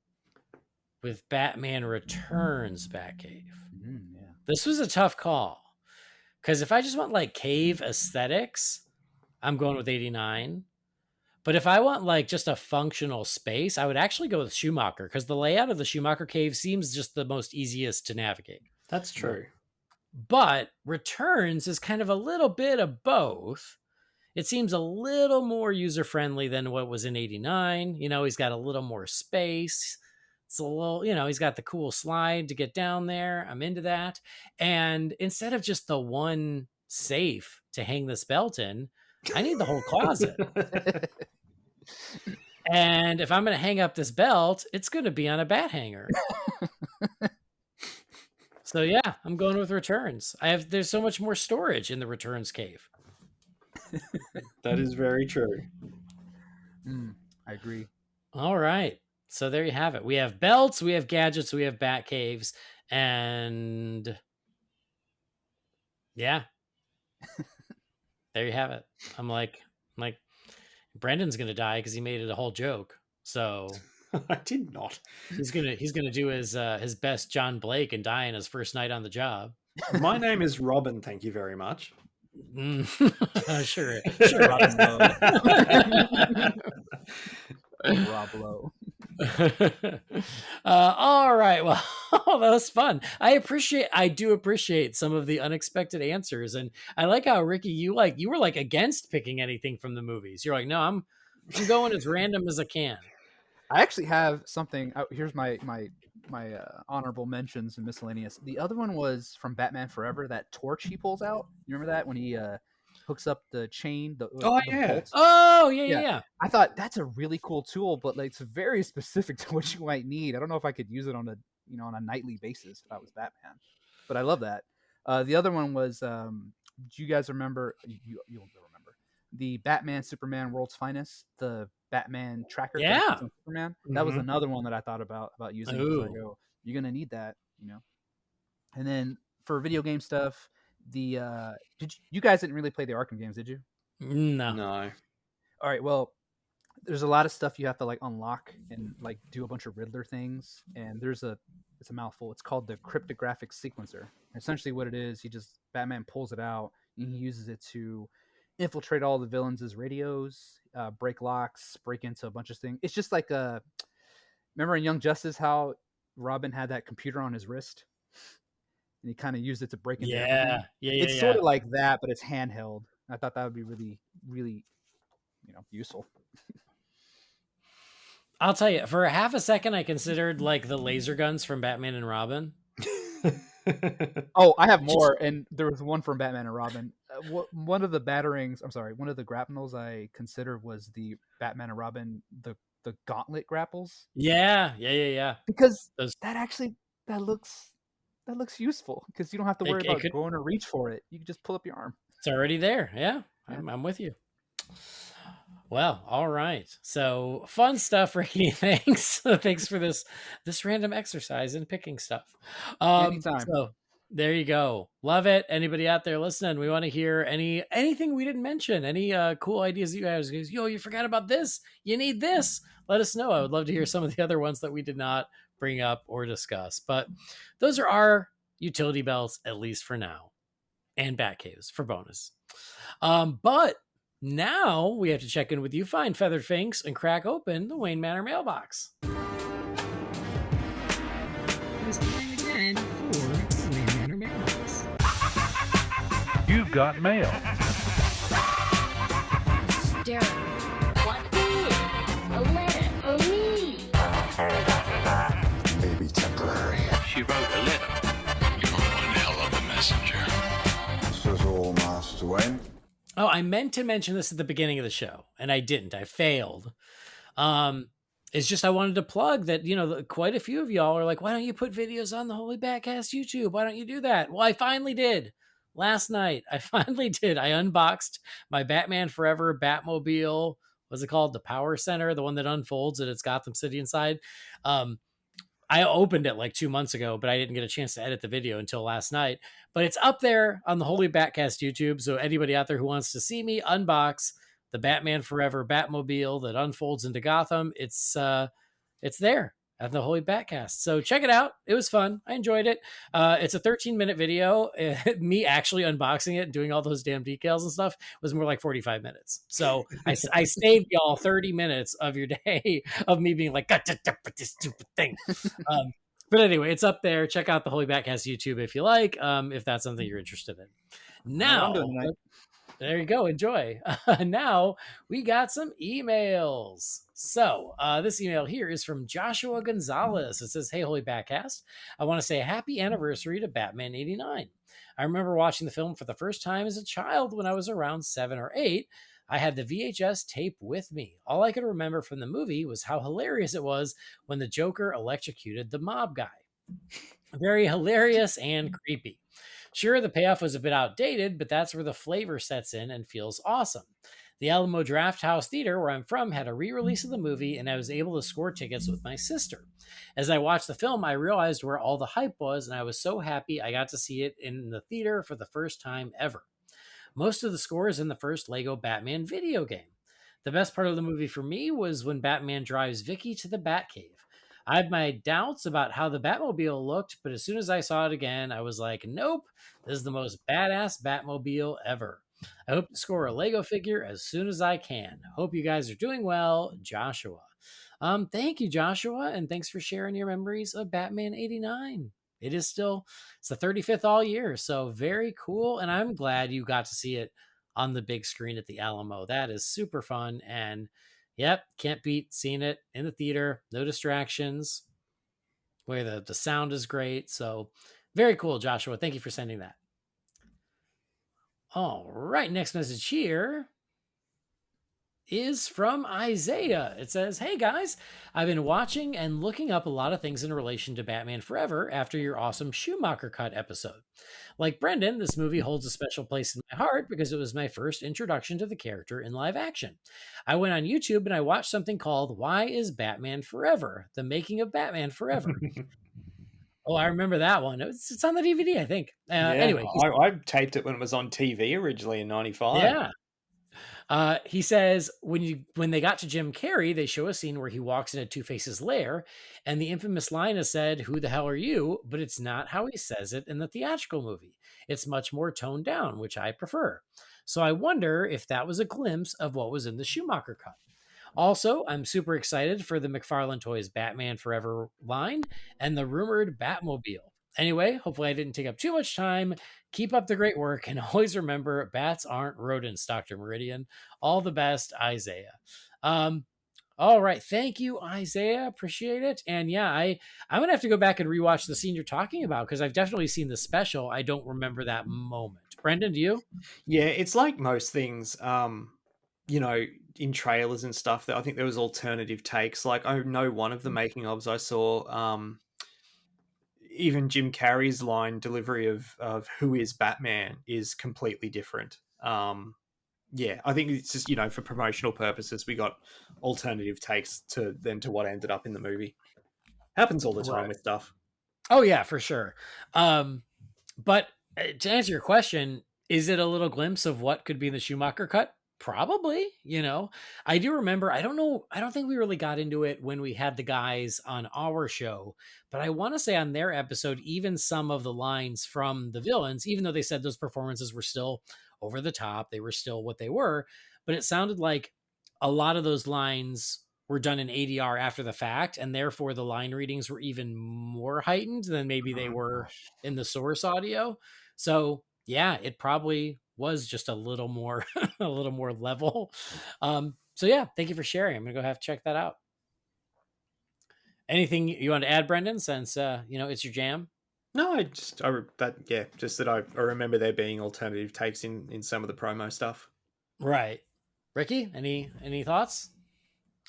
with Batman Returns Batcave. Yeah. This was a tough call because if I just want like cave aesthetics, I'm going with 89. But if I want like just a functional space, I would actually go with Schumacher because the layout of the Schumacher cave seems just the most easiest to navigate. That's true. But Returns is kind of a little bit of both. It seems a little more user-friendly than what was in 89. He's got a little more space. It's a little, he's got the cool slide to get down there. I'm into that. And instead of just the one safe to hang this belt in, I need the whole closet. And if I'm going to hang up this belt, it's going to be on a bat hanger. So yeah, I'm going with Returns. There's so much more storage in the Returns cave. That is very true. I agree. All right. So there you have it. We have belts, we have gadgets, we have bat caves, and yeah. There you have it. I'm like Brendan's gonna die because he made it a whole joke. So I did not. he's gonna do his best John Blake and die in his first night on the job. My name is Robin. Thank you very much. Sure, Robin Lowe. Rob Lowe. All right. Well, that was fun. I do appreciate some of the unexpected answers, and I like how Ricky, you were like against picking anything from the movies. You're like, no, I'm going as random as I can. I actually have something. Here's my honorable mentions and miscellaneous. The other one was from Batman Forever. That torch he pulls out. You remember that when he hooks up the chain? The bolts? Oh yeah. I thought that's a really cool tool, but like it's very specific to what you might need. I don't know if I could use it on a nightly basis if I was Batman, but I love that. The other one was, do you guys remember? You'll remember the Batman Superman World's Finest, the Batman tracker. Yeah, Superman. That was another one that I thought about using. I go, you're gonna need that, And then for video game stuff, you guys didn't really play the Arkham games, did you? No. All right, well, there's a lot of stuff you have to like unlock and like do a bunch of Riddler things, and it's a mouthful. It's called the cryptographic sequencer. Essentially, what it is, Batman pulls it out and he uses it to infiltrate all the villains' radios, break locks, break into a bunch of things. It's just like remember in Young Justice how Robin had that computer on his wrist, and he kind of used it to break into everything. It's sort of like that, but it's handheld. I thought that would be really, really, useful. I'll tell you, for a half a second, I considered like the laser guns from Batman and Robin. Oh, I have more, and there was one from Batman and Robin. One of the grapnels I considered was the Batman and Robin, the the gauntlet grapples. Yeah. Because Those, that looks useful because you don't have to worry about going to reach for it. You can just pull up your arm. It's already there. Yeah. I'm with you. Well, all right. So fun stuff, Ricky. Thanks. Thanks for this random exercise in picking stuff. Anytime. So there you go. Love it. Anybody out there listening? We want to hear anything we didn't mention. Any cool ideas you guys go, yo, you forgot about this. You need this. Let us know. I would love to hear some of the other ones that we did not bring up or discuss. But those are our utility belts, at least for now, and bat caves for bonus. But now we have to check in with you, fine feathered finks, and crack open the Wayne Manor Mailbox. It's time again for the Wayne Manor Mailbox. You've got mail. Darren, what is a letter for me? Maybe temporary. She wrote a letter. You're one hell of a messenger. This is all, Master Wayne. Oh, I meant to mention this at the beginning of the show, and I didn't. I failed. It's just I wanted to plug that, quite a few of y'all are like, why don't you put videos on the Holy BatCast YouTube? Why don't you do that? Well, I finally did. Last night, I finally did. I unboxed my Batman Forever Batmobile. What's it called? The Power Center, the one that unfolds and it's Gotham City inside. I opened it like 2 months ago, but I didn't get a chance to edit the video until last night. But it's up there on the Holy BatCast YouTube. So anybody out there who wants to see me unbox the Batman Forever Batmobile that unfolds into Gotham, it's there at the Holy BatCast. So check it out. It was fun. I enjoyed it. It's a 13-minute video. Me actually unboxing it and doing all those damn decals and stuff was more like 45 minutes. So I saved y'all 30 minutes of your day of me being like, this stupid thing. But anyway, it's up there. Check out the Holy BatCast YouTube if you like, if that's something you're interested in. Now, there you go. Enjoy. Now we got some emails. So this email here is from Joshua Gonzalez. It says, hey, Holy BatCast. I want to say happy anniversary to Batman 89. I remember watching the film for the first time as a child when I was around 7 or 8. I had the VHS tape with me. All I could remember from the movie was how hilarious it was when the Joker electrocuted the mob guy. Very hilarious and creepy. Sure, the payoff was a bit outdated, but that's where the flavor sets in and feels awesome. The Alamo Drafthouse Theater, where I'm from, had a re-release of the movie, and I was able to score tickets with my sister. As I watched the film, I realized where all the hype was, and I was so happy I got to see it in the theater for the first time ever. Most of the score is in the first Lego Batman video game. The best part of the movie for me was when Batman drives Vicky to the Batcave. I had my doubts about how the Batmobile looked, but as soon as I saw it again, I was like, nope, this is the most badass Batmobile ever. I hope to score a Lego figure as soon as I can. Hope you guys are doing well, Joshua. Thank you, Joshua, and thanks for sharing your memories of Batman 89. It's the 35th all year, so very cool, and I'm glad you got to see it on the big screen at the Alamo. That is super fun, and yep, can't beat seeing it in the theater. No distractions. Where the sound is great. So very cool, Joshua. Thank you for sending that. All right, next message here is from Isaiah. It says, hey guys, I've been watching and looking up a lot of things in relation to Batman Forever after your awesome Schumacher Cut episode. Like Brendan, this movie holds a special place in my heart because it was my first introduction to the character in live action. I went on YouTube and I watched something called Why is Batman Forever? The Making of Batman Forever. Oh, I remember that one. It's on the DVD, I think. Anyway. I taped it when it was on TV originally in 95. Yeah. He says when they got to Jim Carrey, they show a scene where he walks into Two-Face's lair, and the infamous line is said, "Who the hell are you?" But it's not how he says it in the theatrical movie. It's much more toned down, which I prefer. So I wonder if that was a glimpse of what was in the Schumacher cut. Also, I'm super excited for the McFarlane Toys Batman Forever line and the rumored Batmobile. Anyway, hopefully I didn't take up too much time. Keep up the great work, and always remember, bats aren't rodents, Dr. Meridian. All the best, Isaiah. All right. Thank you, Isaiah. Appreciate it. And yeah, I'm going to have to go back and rewatch the scene you're talking about because I've definitely seen the special. I don't remember that moment. Brendan, do you? Yeah, it's like most things. you know, in trailers and stuff, that I think there was alternative takes. Like I know one of the making ofs I saw, even Jim Carrey's line delivery of who is Batman is completely different. Yeah, I think it's just, you know, for promotional purposes, we got alternative takes to what ended up in the movie. Happens all the time Right. with stuff. Oh yeah, for sure. But to answer your question, is it a little glimpse of what could be in the Schumacher cut? Probably, you know. I do remember, I don't know, I don't think we really got into it when we had the guys on our show, but I want to say on their episode, even some of the lines from the villains, even though they said those performances were still over the top, they were still what they were, but it sounded like a lot of those lines were done in ADR after the fact, and therefore the line readings were even more heightened than maybe they Oh, were gosh. in the source audio. So yeah, it probably was just a little more a little more level. So yeah, thank you for sharing. I'm gonna go have to check that out. Anything you want to add, Brendan, since you know it's your jam? No, just that I remember there being alternative takes in some of the promo stuff. Right. Ricky, any thoughts?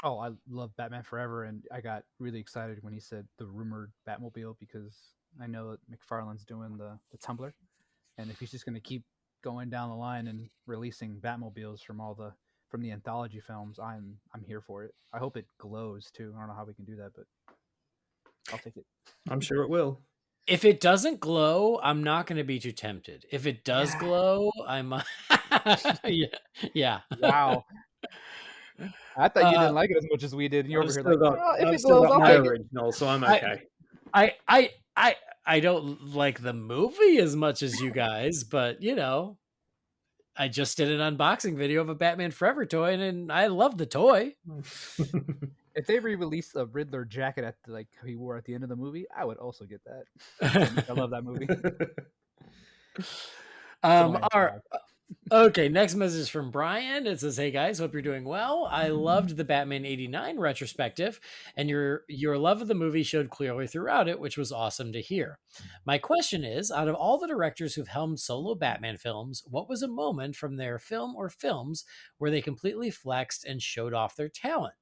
Oh, I love Batman Forever, and I got really excited when he said the rumored Batmobile because I know that McFarlane's doing the Tumblr, and if he's just going to keep going down the line and releasing Batmobiles from the anthology films, I'm here for it. I hope it glows too. I don't know how we can do that, but I'll take it. I'm sure it will. If it doesn't glow, I'm not going to be too tempted. If it does Yeah. glow, I'm yeah. Yeah. Wow. I thought you Uh, didn't like it as much as we did, and you're over here like, if I've it still glows, got I'll my take it. original, so I'm I- okay. I don't like the movie as much as you guys, but you know, I just did an unboxing video of a Batman Forever toy, and I love the toy. If they re-release a Riddler jacket at like he wore at the end of the movie, I would also get that. That's how much I love that movie. All Annoying right. dog. Okay, next message from Brian. It says, "Hey guys, hope you're doing well. I loved the Batman '89 retrospective, and your love of the movie showed clearly throughout it, which was awesome to hear. My question is, out of all the directors who've helmed solo Batman films, what was a moment from their film or films where they completely flexed and showed off their talent?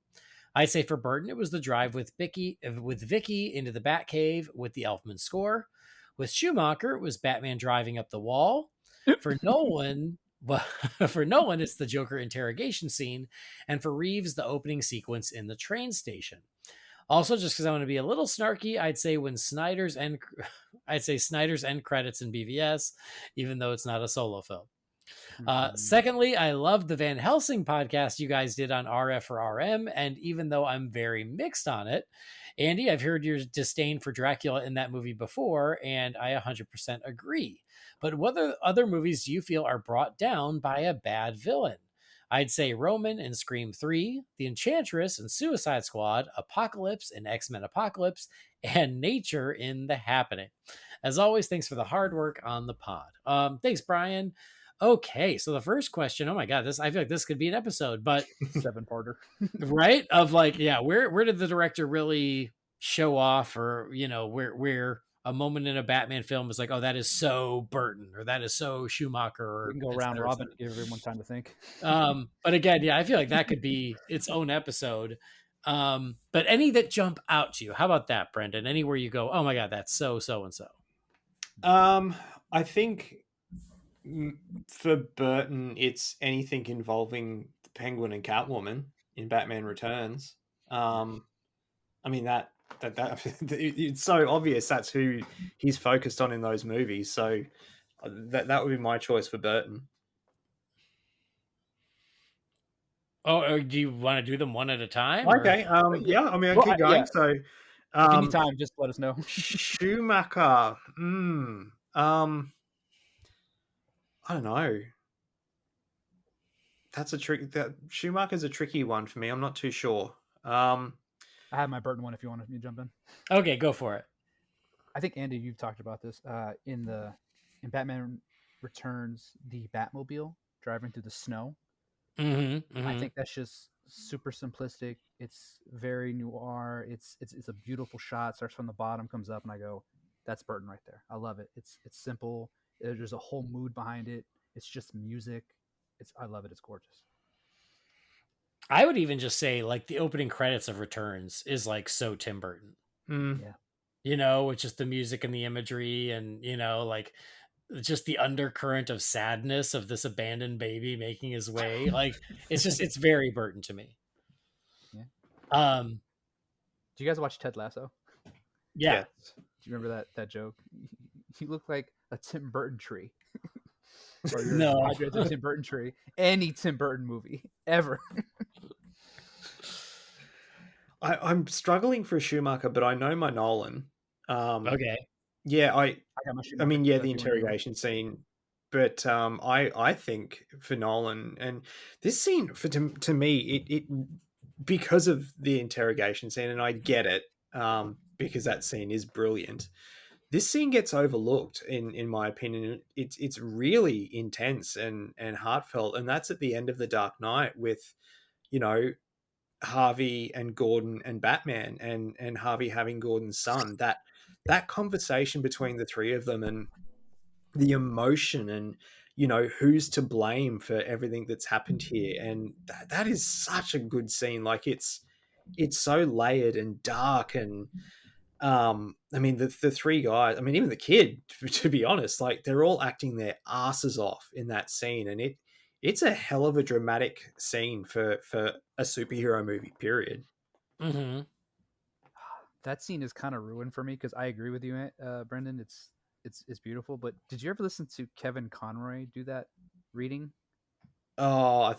I'd say for Burton, it was the drive with Vicky into the Batcave with the Elfman score. With Schumacher, it was Batman driving up the wall. For Nolan, well, for Nolan, it's the Joker interrogation scene, and for Reeves, the opening sequence in the train station. Also, just because I want to be a little snarky, I'd say Snyder's end credits in BVS, even though it's not a solo film. Secondly, I loved the Van Helsing podcast you guys did on RF or RM, and even though I'm very mixed on it, Andy, I've heard your disdain for Dracula in that movie before, and I 100% agree. But what other movies do you feel are brought down by a bad villain? I'd say Roman in Scream 3, The Enchantress in Suicide Squad, Apocalypse in X-Men Apocalypse, and Nature in The Happening. As always, thanks for the hard work on the pod. Thanks, Brian. Okay, so the first question, oh my god, I feel like this could be an episode, but 7-parter. right? Of like, yeah, where did the director really show off, or you know, where a moment in a Batman film is like, oh, that is so Burton, or that is so Schumacher, or We can go et round cetera, et robin to cetera. give everyone time to think. But again, yeah, I feel like that could be its own episode. But any that jump out to you, how about that, Brendan? Anywhere you go, oh my god, that's so and so. I think for Burton, it's anything involving the Penguin and Catwoman in Batman Returns. I mean that it's so obvious that's who he's focused on in those movies. So that would be my choice for Burton. Oh, do you want to do them one at a time? Okay. Yeah. I mean, I keep going. Yeah. So, If you need time, just let us know. Schumacher. I don't know. That's a trick. That Schumacher's a tricky one for me. I'm not too sure. I have my Burton one if you want me to jump in. Okay, go for it. I think Andy, you've talked about this in Batman Returns, the Batmobile driving through the snow. I think that's just super simplistic. It's very noir. It's a beautiful shot. Starts from the bottom, comes up, and I go, "That's Burton right there." I love it. It's simple. There's a whole mood behind it. It's just music. I love it. It's gorgeous. I would even just say like the opening credits of Returns is like so Tim Burton. Yeah. You know, with just the music and the imagery and, you know, like just the undercurrent of sadness of this abandoned baby making his way. Like it's very Burton to me. Yeah. Um Do you guys watch Ted Lasso? yeah. Yes. Do you remember that joke? You look like a Tim Burton tree. Or you're No. hydrated as a Tim Burton tree. Any Tim Burton movie ever. I'm struggling for Schumacher, but I know my Nolan. Okay. Yeah, I got my I mean, Schumacher, yeah, so the if you wanna go. interrogation scene, but I think for Nolan and this scene to me it because of the interrogation scene, and I get it, because that scene is brilliant. This scene gets overlooked in my opinion. It's really intense and heartfelt, and that's at the end of The Dark Knight with, you know, Harvey and Gordon and Batman, and Harvey having Gordon's son. That conversation between the three of them, and the emotion, and, you know, who's to blame for everything that's happened here, and that is such a good scene. Like it's so layered and dark, and I mean the three guys, I mean even the kid, to be honest, like they're all acting their asses off in that scene, and it's a hell of a dramatic scene for a superhero movie, period. Mm-hmm. That scene is kind of ruined for me because I agree with you, Brendan. It's beautiful. But did you ever listen to Kevin Conroy do that reading? Oh,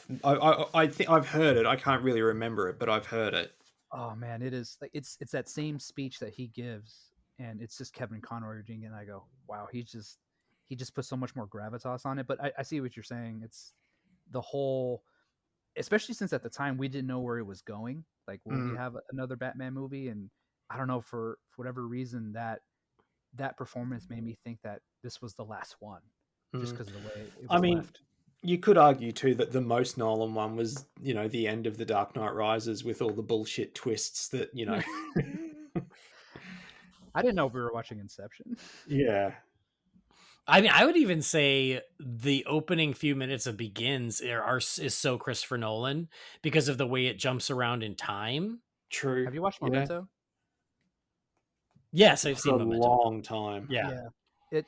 I think I've heard it. I can't really remember it, but I've heard it. Oh man, it is like it's that same speech that he gives, and it's just Kevin Conroy reading it, and I go, wow, he just put so much more gravitas on it. But I see what you're saying. It's the whole, especially since at the time we didn't know where it was going. Like, will we have another Batman movie? And I don't know, for whatever reason, that performance made me think that this was the last one, just because of the way it was left. You could argue too that the most Nolan one was, you know, the end of The Dark Knight Rises with all the bullshit twists that, you know. I didn't know we were watching Inception. Yeah. I mean, I would even say the opening few minutes of Begins is so Christopher Nolan because of the way it jumps around in time. True. Have you watched Memento? Yes, I've For seen a Memento. long time. Yeah.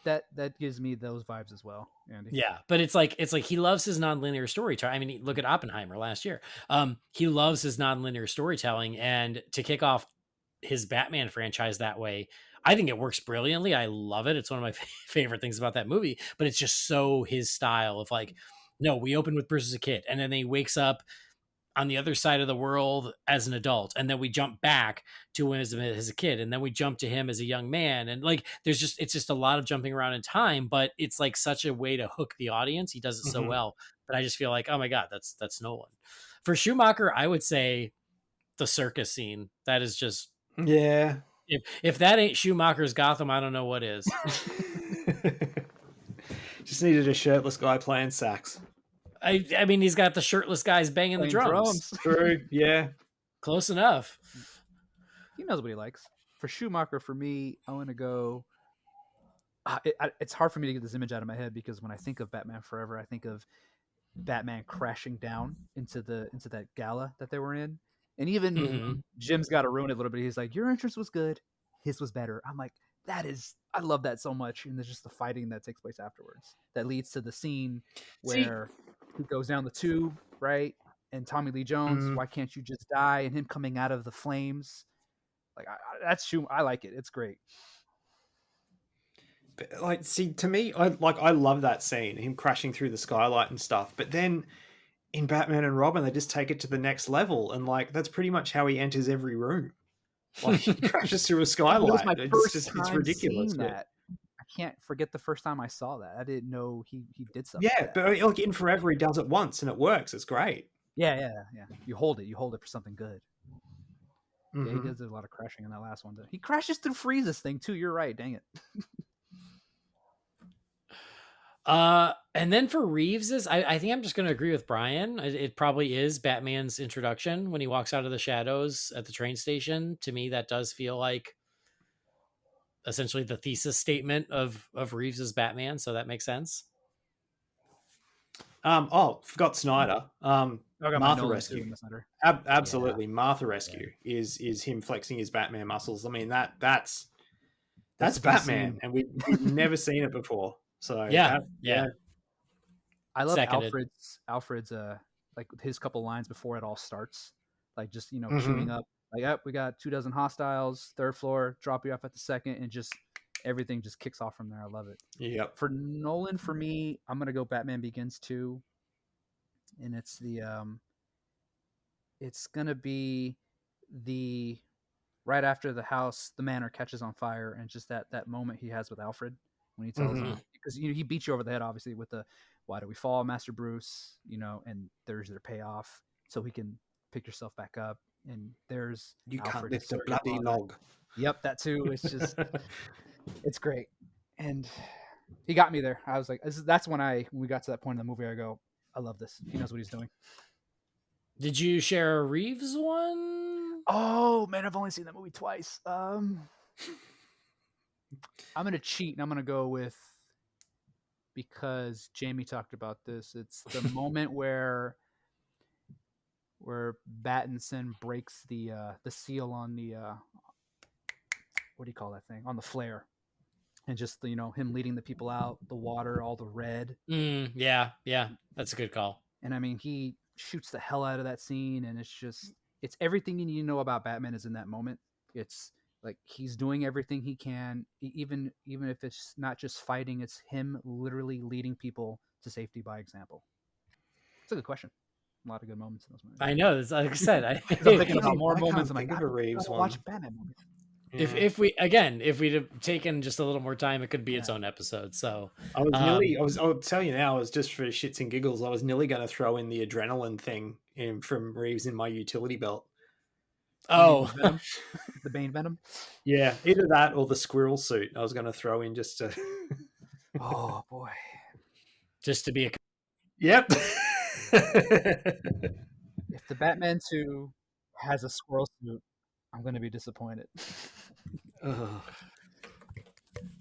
That gives me those vibes as well, Andy. Yeah, but it's like he loves his nonlinear storytelling. I mean, look at Oppenheimer last year. He loves his nonlinear storytelling, and to kick off his Batman franchise that way, I think it works brilliantly. I love it. It's one of my favorite things about that movie. But it's just so his style of like, no, we open with Bruce as a kid, and then he wakes up on the other side of the world as an adult, and then we jump back to when as a kid, and then we jump to him as a young man, and like it's just a lot of jumping around in time, but it's like such a way to hook the audience. He does it so well, but I just feel like, oh my god, that's Nolan. For Schumacher, I would say the circus scene. That is just, yeah. If that ain't Schumacher's Gotham, I don't know what is. Just needed a shirtless guy playing sax. I mean, he's got the shirtless guys banging the drums. True, yeah. Close enough. He knows what he likes. For Schumacher, for me, I want to go. It's hard for me to get this image out of my head because when I think of Batman Forever, I think of Batman crashing down into that gala that they were in, and even Jim's got to ruin it a little bit. He's like, "Your entrance was good, his was better." I'm like, I love that so much, and there's just the fighting that takes place afterwards that leads to the scene where he goes down the tube, right? And Tommy Lee Jones, why can't you just die? And him coming out of the flames, like I like it. It's great. But, like, see, to me, I love that scene, him crashing through the skylight and stuff. But then in Batman and Robin, they just take it to the next level, and like that's pretty much how he enters every room. Like he crashes through a skylight. It was my first it's time ridiculous. seeing that. I can't forget the first time I saw that. I didn't know he did something. Yeah, like but like in Forever, he does it once and it works. It's great. Yeah. You hold it for something good. Yeah, he does a lot of crashing in that last one. He crashes through Freeze's thing too. You're right. Dang it. And then for Reeves's, I think I'm just going to agree with Brian. It probably is Batman's introduction when he walks out of the shadows at the train station. To me, that does feel like essentially the thesis statement of Reeves's Batman. So that makes sense. Forgot Snyder. I got my Martha Nolan Rescue. too in the center. Absolutely, Martha Rescue is him flexing his Batman muscles. I mean that's The Batman, scene. and we've never seen it before. So Yeah, that, yeah. I love Seconded. Alfred's like his couple lines before it all starts, like just Mhm. queuing up, like, up, we got 24 hostiles, third floor, drop you off at the second, and just everything just kicks off from there. I love it. Yep. For Nolan, for me, I'm gonna go Batman Begins 2, and it's gonna be the right after the manor catches on fire, and just that moment he has with Alfred when he tells him, because he beats you over the head obviously with the "Why do we fall, Master Bruce?" And there's their payoff, so he can pick yourself back up, and there's You Alfred, can't his lift a surrogate bloody father. log. Yep, that too. It's just it's great, and he got me there. I was like, that's when we got to that point in the movie. I go, I love this. He knows what he's doing. Did you share a Reeves one? Oh man, I've only seen that movie twice. I'm gonna cheat and I'm gonna go with, because Jamie talked about this. It's the moment where Battinson breaks the seal on the what do you call that thing, on the flare, and just him leading the people out, the water, all the red. Yeah, that's a good call. And I mean, he shoots the hell out of that scene, and it's everything you need to know about Batman is in that moment. It's like he's doing everything he can, even if it's not just fighting, it's him literally leading people to safety by example. It's a good question. A lot of good moments in those movies. I know. Like I said, I'm thinking about more I moments. can't I'm like, think of a Reeves one. watch Batman movies. If we'd have taken just a little more time, it could be its own episode. So I'll tell you now, it was just for shits and giggles. I was nearly going to throw in the adrenaline thing from Reeves in my utility belt. Oh, Venom? The Bane Venom. Yeah, either that or the squirrel suit. I was going to throw in just to. Oh boy. Just to be a. Yep. If the Batman 2 has a squirrel suit, I'm going to be disappointed.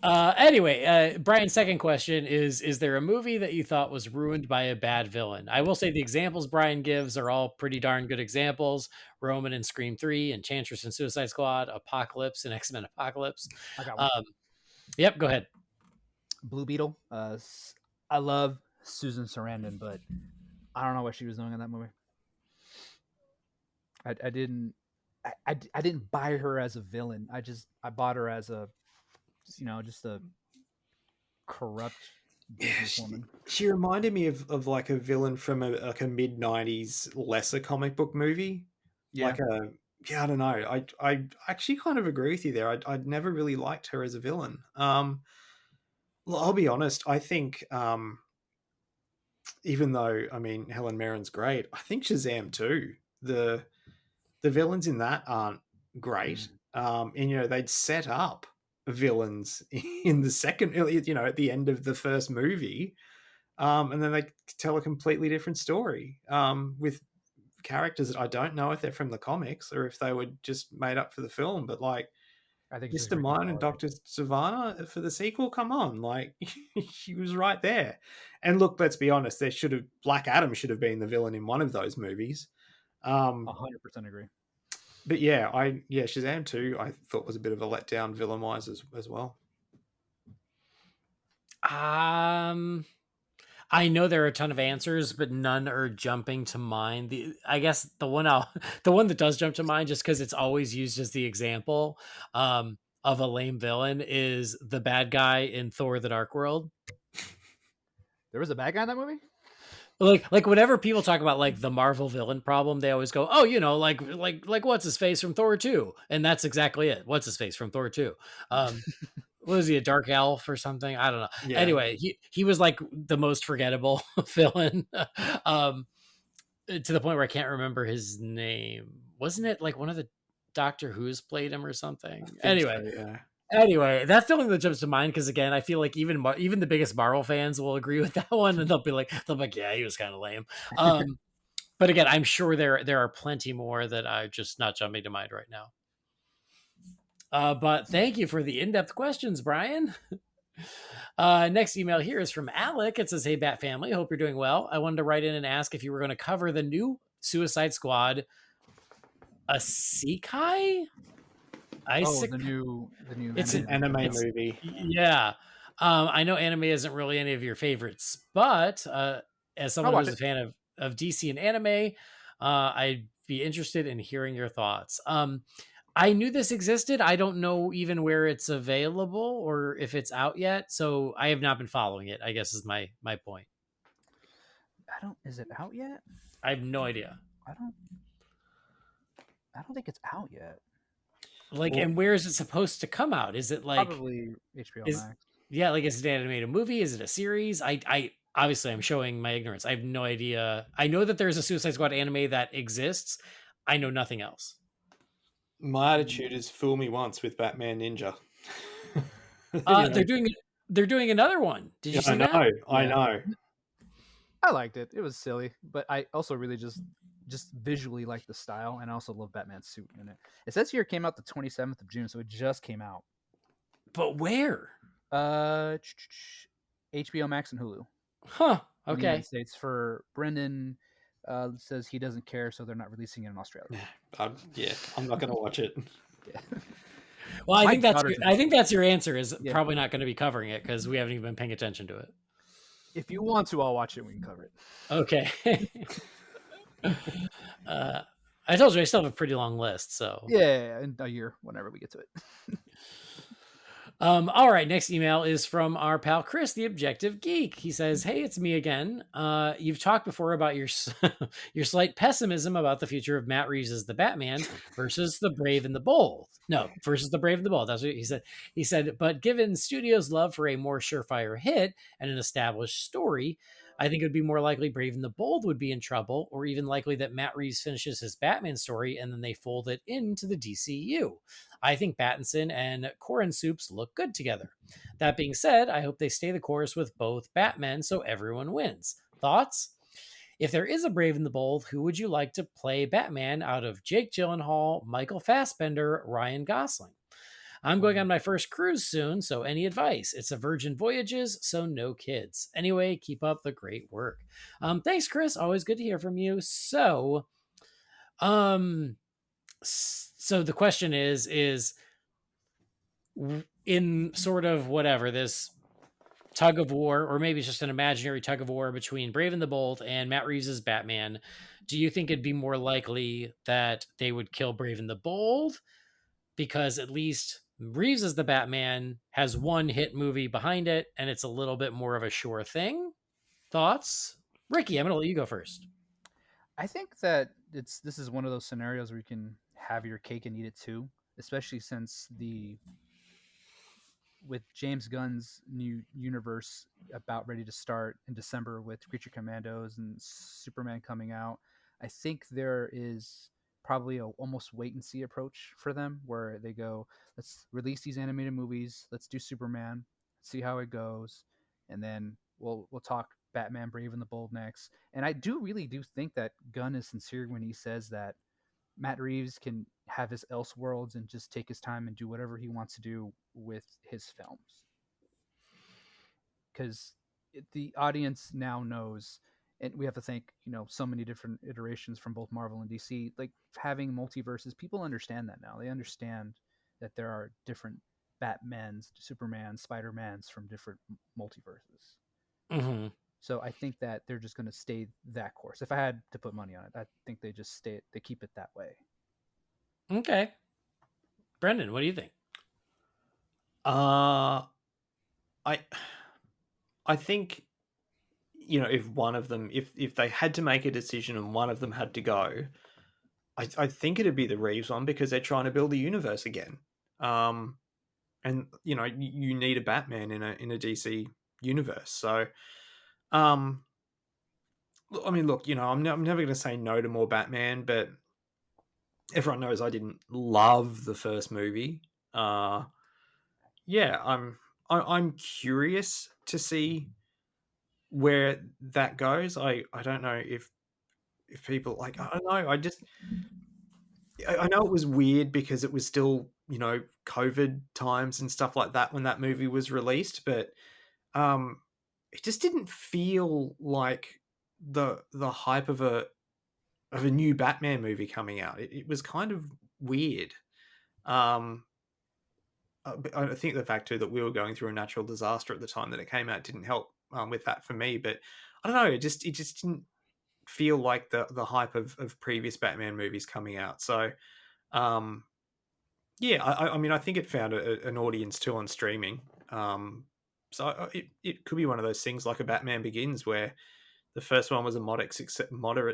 Anyway, Brian's second question is there a movie that you thought was ruined by a bad villain? I will say the examples Brian gives are all pretty darn good examples. Roman in Scream 3, Enchantress in Suicide Squad, Apocalypse in X-Men Apocalypse. I got one. Yep, go ahead. Blue Beetle. I love Susan Sarandon, but I don't know what she was doing in that movie. I didn't buy her as a villain. I bought her as a, just a corrupt businesswoman. She reminded me of like a villain from a mid '90s lesser comic book movie. Yeah. I don't know. I actually kind of agree with you there. I'd never really liked her as a villain. I'll be honest. I think even though I mean Helen Mirren's great, I think Shazam too. The villains in that aren't great. And they'd set up villains in the second, at the end of the first movie, and then they tell a completely different story with characters that I don't know if they're from the comics or if they were just made up for the film. But like I think Mr. Mine and Dr. Savannah for the sequel, come on, like he was right there. And look, let's be honest, Black Adam should have been the villain in one of those movies. 100% agree. But yeah, Shazam 2 I thought was a bit of a letdown villain-wise as well. I know there are a ton of answers, but none are jumping to mind. I guess the one that does jump to mind, just because it's always used as the example of a lame villain, is the bad guy in Thor: The Dark World. There was a bad guy in that movie? Like whenever people talk about like the Marvel villain problem, they always go, "Oh, like what's his face from Thor 2?" And that's exactly it. What's his face from Thor 2? What was he, a dark elf or something? I don't know. Yeah. Anyway, he was like the most forgettable villain, to the point where I can't remember his name. Wasn't it like one of the Doctor Who's played him or something? Anyway, so, yeah. Anyway, that's the only thing that jumps to mind, because again, I feel like even the biggest Marvel fans will agree with that one, and they'll be like, yeah, he was kind of lame. But again, I'm sure there are plenty more that I'm just not jumping to mind right now. But thank you for the in-depth questions, Brian. Next email here is from Alec. It says, "Hey, Bat Family, hope you're doing well. I wanted to write in and ask if you were going to cover the new Suicide Squad, Isekai? Oh, the new It's an Anime movie. Yeah. I know anime isn't really any of your favorites, but as someone watch who's a fan of DC and anime, I'd be interested in hearing your thoughts. I knew this existed. I don't know even where it's available or if it's out yet, so I have not been following it, I guess is my point. Is it out yet? I have no idea. I don't think it's out yet. Like, and where is it supposed to come out? Is it like Probably HBO is, Max. Yeah, like is it an animated movie? Is it a series? I obviously I'm showing my ignorance. I have no idea. I know that there's a Suicide Squad anime that exists. I know nothing else. My attitude is fool me once with Batman Ninja. They're doing another one. Did you see that? I know. I liked it. It was silly, but I also really just visually like the style, and I also love Batman's suit in it. It says here it came out the 27th of June, so it just came out. But where? HBO Max and Hulu. Huh. In the Okay. United States. For Brendan, says he doesn't care, so they're not releasing it in Australia. I'm not going to watch it. Yeah. Well, I think that's your answer. Is probably not going to be covering it because we haven't even been paying attention to it. If you want to, I'll watch it. We can cover it. Okay. I told you I still have a pretty long list. So yeah, in a year, whenever we get to it. All right, next email is from our pal Chris, the Objective Geek. He says, "Hey, it's me again. You've talked before about your your slight pessimism about the future of Matt Reeves as the Batman versus the Brave and the Bold. No, versus the Brave and the Bold. That's what he said. He said, but given studios' love for a more surefire hit and an established story, I think it would be more likely Brave and the Bold would be in trouble, or even likely that Matt Reeves finishes his Batman story and then they fold it into the DCU. I think Pattinson and Corrin Soups look good together. That being said, I hope they stay the course with both Batmen so everyone wins. Thoughts? If there is a Brave and the Bold, who would you like to play Batman out of Jake Gyllenhaal, Michael Fassbender, Ryan Gosling? I'm going on my first cruise soon, so any advice? It's a Virgin Voyages, so no kids. Anyway, keep up the great work." Thanks, Chris. Always good to hear from you. So the question is in sort of whatever this tug of war, or maybe it's just an imaginary tug of war between Brave and the Bold and Matt Reeves' Batman, do you think it'd be more likely that they would kill Brave and the Bold because at least Reeves as the Batman has one hit movie behind it and it's a little bit more of a sure thing? Thoughts? Ricky, I'm going to let you go first. I think that this is one of those scenarios where you can have your cake and eat it too, especially since with James Gunn's new universe about ready to start in December with Creature Commandos and Superman coming out. I think there is probably a almost wait and see approach for them where they go, let's release these animated movies, let's do Superman, see how it goes, and then we'll talk Batman Brave and the Bold next. And I really do think that Gunn is sincere when he says that Matt Reeves can have his Elseworlds and just take his time and do whatever he wants to do with his films. Because the audience now knows, and we have to thank, so many different iterations from both Marvel and DC, like having multiverses, people understand that now. They understand that there are different Batmans, Superman, Spider-Mans from different multiverses. Mm-hmm. So I think that they're just going to stay that course. If I had to put money on it, I think they just they keep it that way. Okay. Brendan, what do you think? I think, if one of them, if they had to make a decision and one of them had to go, I think it'd be the Reeves one because they're trying to build the universe again. And you need a Batman in a DC universe. So, I mean, look, I'm never going to say no to more Batman, but everyone knows I didn't love the first movie. I'm curious to see where that goes. I don't know if people I don't know. I know it was weird because it was still COVID times and stuff like that when that movie was released, but it just didn't feel like the hype of a new Batman movie coming out. It was kind of weird. I think the fact too that we were going through a natural disaster at the time that it came out didn't help with that for me. But I don't know, it just didn't feel like the hype of previous Batman movies coming out. So yeah, I mean, I think it found an audience too on streaming. So it could be one of those things like a Batman Begins where the first one was a moderate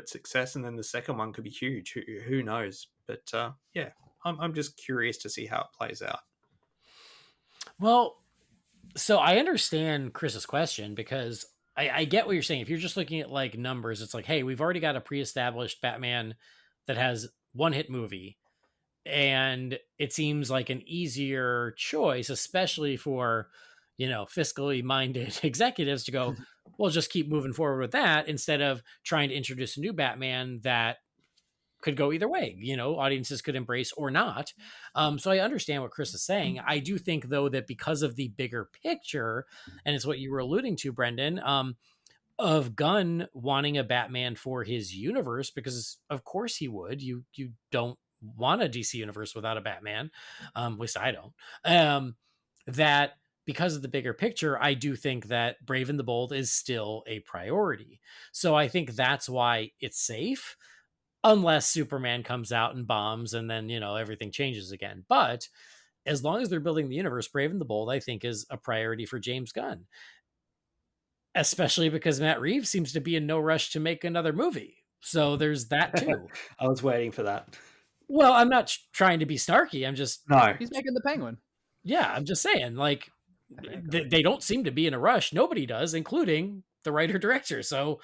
success, and then the second one could be huge. Who knows? But yeah, I'm just curious to see how it plays out. Well, so I understand Chris's question because I get what you're saying. If you're just looking at like numbers, it's like, hey, we've already got a pre-established Batman that has one hit movie, and it seems like an easier choice, especially for, fiscally minded executives to go, well, just keep moving forward with that instead of trying to introduce a new Batman that could go either way, audiences could embrace or not. So I understand what Chris is saying. I do think though, that because of the bigger picture, and it's what you were alluding to, Brendan, of Gunn wanting a Batman for his universe, because of course he would, you don't want a DC universe without a Batman. At least I don't. That because of the bigger picture, I do think that Brave and the Bold is still a priority. So I think that's why it's safe. Unless Superman comes out and bombs and then, everything changes again. But as long as they're building the universe, Brave and the Bold, I think, is a priority for James Gunn. Especially because Matt Reeves seems to be in no rush to make another movie. So there's that too. I was waiting for that. Well, I'm not trying to be snarky. I'm just... No. He's making the Penguin. Yeah, I'm just saying, like, they don't seem to be in a rush. Nobody does, including the writer-director. So,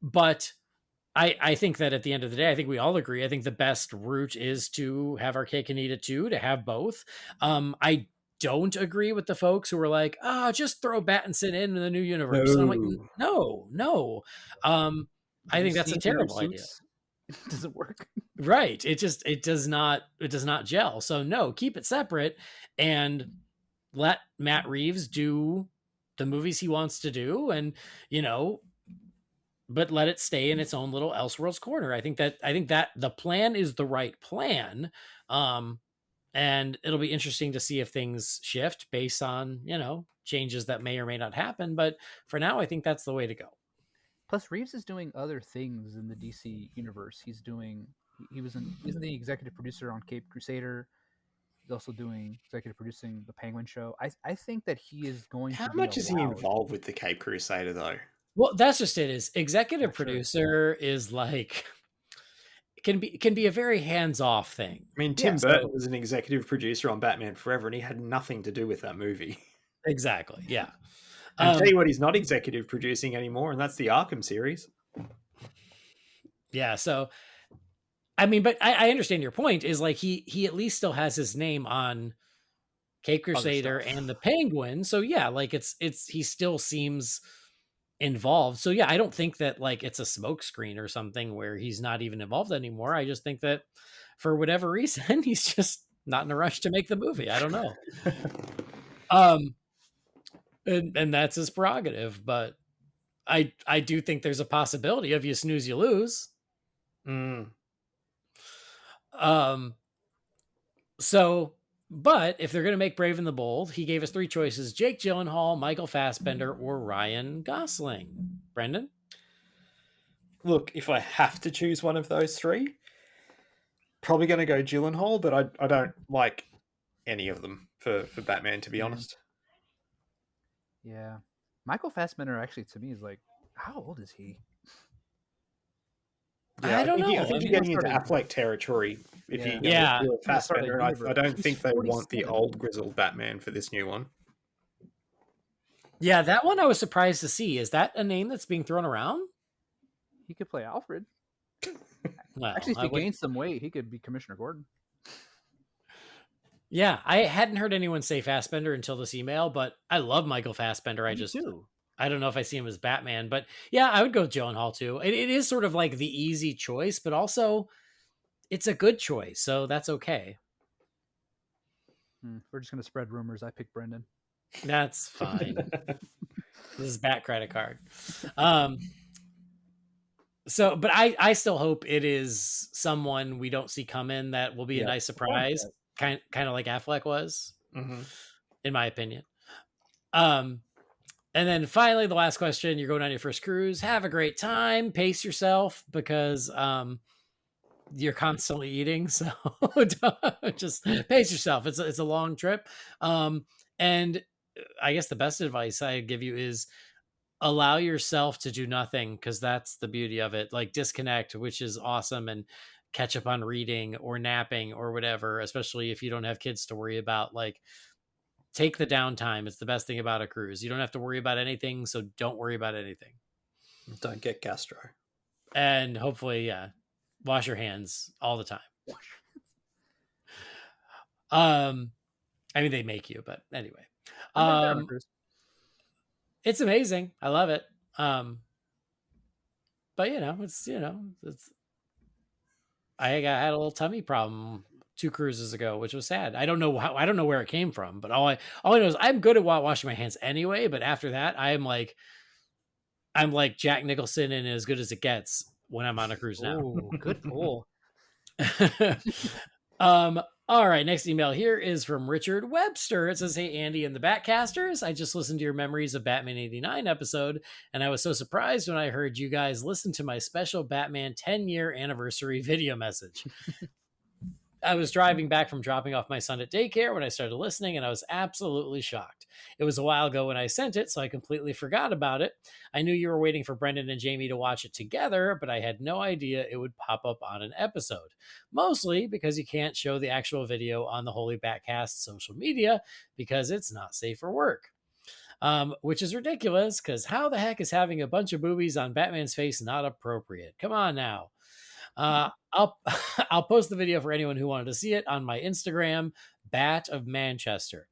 but... I think that at the end of the day, I think we all agree. I think the best route is to have our cake and eat it too, to have both. I don't agree with the folks who are like, just throw Battinson into the new universe. No. And I'm like, no. I think that's a terrible idea. It doesn't work. Right. It does not gel. So no, keep it separate and let Matt Reeves do the movies he wants to do. And, but let it stay in its own little Elseworlds corner. I think that the plan is the right plan. And it'll be interesting to see if things shift based on, changes that may or may not happen. But for now, I think that's the way to go. Plus, Reeves is doing other things in the DC universe. He wasn't the executive producer on Cape Crusader. He's also executive producing the Penguin show. I think that he is going How to be much is he allowed- involved with the Cape Crusader though? Well, that's just it. Is executive producer is like can be a very hands-off thing. I mean, Tim Burton was an executive producer on Batman Forever, and he had nothing to do with that movie. Exactly. Yeah. I'll tell you what, he's not executive producing anymore, and that's the Arkham series. Yeah. So, I mean, but I understand your point. Is like he at least still has his name on Cape Crusader and the Penguin. So yeah, like it's he still seems involved. So yeah, I don't think that like it's a smokescreen or something where he's not even involved anymore. I just think that for whatever reason, he's just not in a rush to make the movie. I don't know. And that's his prerogative, but I do think there's a possibility of you snooze, you lose. So, but if they're going to make Brave and the Bold, he gave us 3 choices: Jake Gyllenhaal, Michael Fassbender, or Ryan Gosling. Brendan? Look, if I have to choose one of those 3, probably going to go Gyllenhaal, but I don't like any of them for Batman, to be honest. Yeah. Michael Fassbender actually, to me, is like, how old is he? Yeah, I don't know. I think you're getting into Affleck territory if you do a Fassbender. I don't think they want the old grizzled Batman for this new one. Yeah, that one I was surprised to see. Is that a name that's being thrown around? He could play Alfred. Well, actually, if he gains some weight, he could be Commissioner Gordon. Yeah, I hadn't heard anyone say Fassbender until this email, but I love Michael Fassbender. I don't know if I see him as Batman, but yeah, I would go with Gyllenhaal too. It is sort of like the easy choice, but also it's a good choice, so that's okay. We're just gonna spread rumors. I picked Brendan. That's fine. This is Bat credit card. So, but I still hope it is someone we don't see coming that will be a nice surprise, kind of like Affleck was, in my opinion. And then finally, the last question: you're going on your first cruise. Have a great time. Pace yourself because you're constantly eating, so just pace yourself. It's a long trip. And I guess the best advice I give you is allow yourself to do nothing, because that's the beauty of it. Like disconnect, which is awesome, and catch up on reading or napping or whatever, especially if you don't have kids to worry about. Like take the downtime. It's the best thing about a cruise. You don't have to worry about anything, so don't worry about anything. Don't get gastro. And hopefully, wash your hands all the time. I mean, they make you, but anyway. It's amazing. I love it. But it's I had a little tummy problem 2 cruises ago, which was sad. I don't know where it came from, but all I know is I'm good at washing my hands anyway. But after that, I'm like Jack Nicholson and as good as it gets when I'm on a cruise now. Oh, good pull. All right, next email here is from Richard Webster. It says, "Hey, Andy and the Batcasters. I just listened to your Memories of Batman 89 episode, and I was so surprised when I heard you guys listen to my special Batman 10-year anniversary video message. I was driving back from dropping off my son at daycare when I started listening, and I was absolutely shocked. It was a while ago when I sent it, so I completely forgot about it. I knew you were waiting for Brendan and Jamie to watch it together, but I had no idea it would pop up on an episode. Mostly because you can't show the actual video on the Holy BatCast social media because it's not safe for work. Which is ridiculous, because how the heck is having a bunch of boobies on Batman's face not appropriate? Come on now. I'll post the video for anyone who wanted to see it on my Instagram, Bat of Manchester.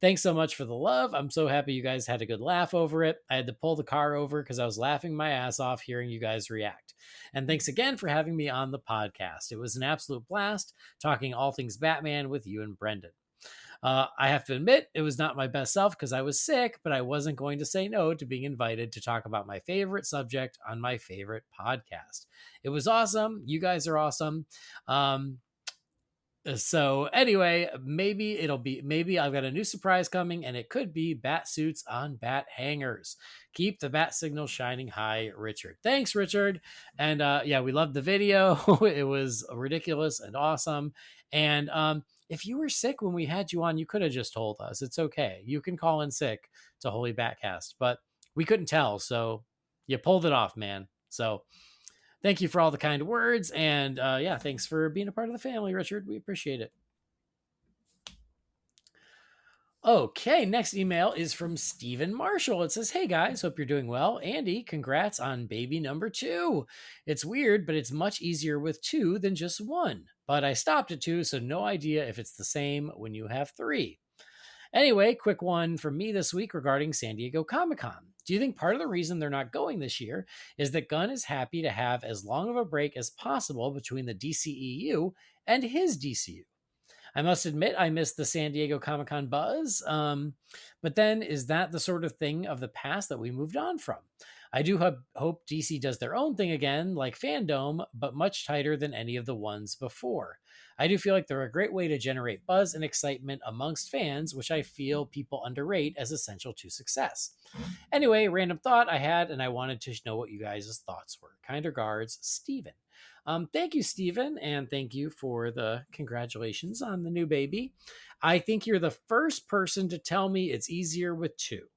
Thanks so much for the love. I'm so happy you guys had a good laugh over it. I had to pull the car over because I was laughing my ass off hearing you guys react. And thanks again for having me on the podcast. It was an absolute blast talking all things Batman with you and Brendan. I have to admit, it was not my best self because I was sick, but I wasn't going to say no to being invited to talk about my favorite subject on my favorite podcast. It was awesome. You guys are awesome. So anyway, maybe I've got a new surprise coming, and it could be bat suits on bat hangers. Keep the bat signal shining high, Richard. Thanks, Richard. And we loved the video. It was ridiculous and awesome. And if you were sick when we had you on, you could have just told us. It's okay. You can call in sick to Holy BatCast, but we couldn't tell. So you pulled it off, man. So thank you for all the kind words. And thanks for being a part of the family, Richard. We appreciate it. Okay, next email is from Stephen Marshall. It says, "Hey guys, hope you're doing well. Andy, congrats on baby number 2. It's weird, but it's much easier with 2 than just 1. But I stopped at 2, so no idea if it's the same when you have 3. Anyway, quick one from me this week regarding San Diego Comic-Con. Do you think part of the reason they're not going this year is that Gunn is happy to have as long of a break as possible between the DCEU and his DCU? I must admit, I missed the San Diego Comic-Con buzz. But then, is that the sort of thing of the past that we moved on from? I do hope DC does their own thing again, like Fandom, but much tighter than any of the ones before. I do feel like they're a great way to generate buzz and excitement amongst fans, which I feel people underrate as essential to success. Anyway, random thought I had, and I wanted to know what you guys' thoughts were. Kind regards, Steven." Thank you, Stephen, and thank you for the congratulations on the new baby. I think you're the first person to tell me it's easier with 2.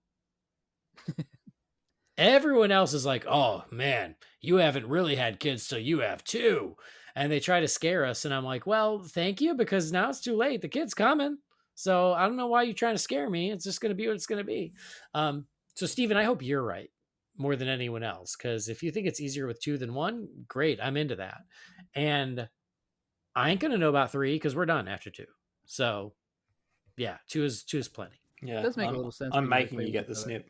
Everyone else is like, "Oh, man, you haven't really had kids till you have 2." And they try to scare us, and I'm like, well, thank you, because now it's too late. The kid's coming. So I don't know why you're trying to scare me. It's just going to be what it's going to be. So, Stephen, I hope you're right more than anyone else, because if you think it's easier with 2 than 1, great, I'm into that. And I ain't gonna know about 3 because we're done after 2. So yeah, 2 is plenty. Yeah, It does make a little sense. I'm making you get the snip.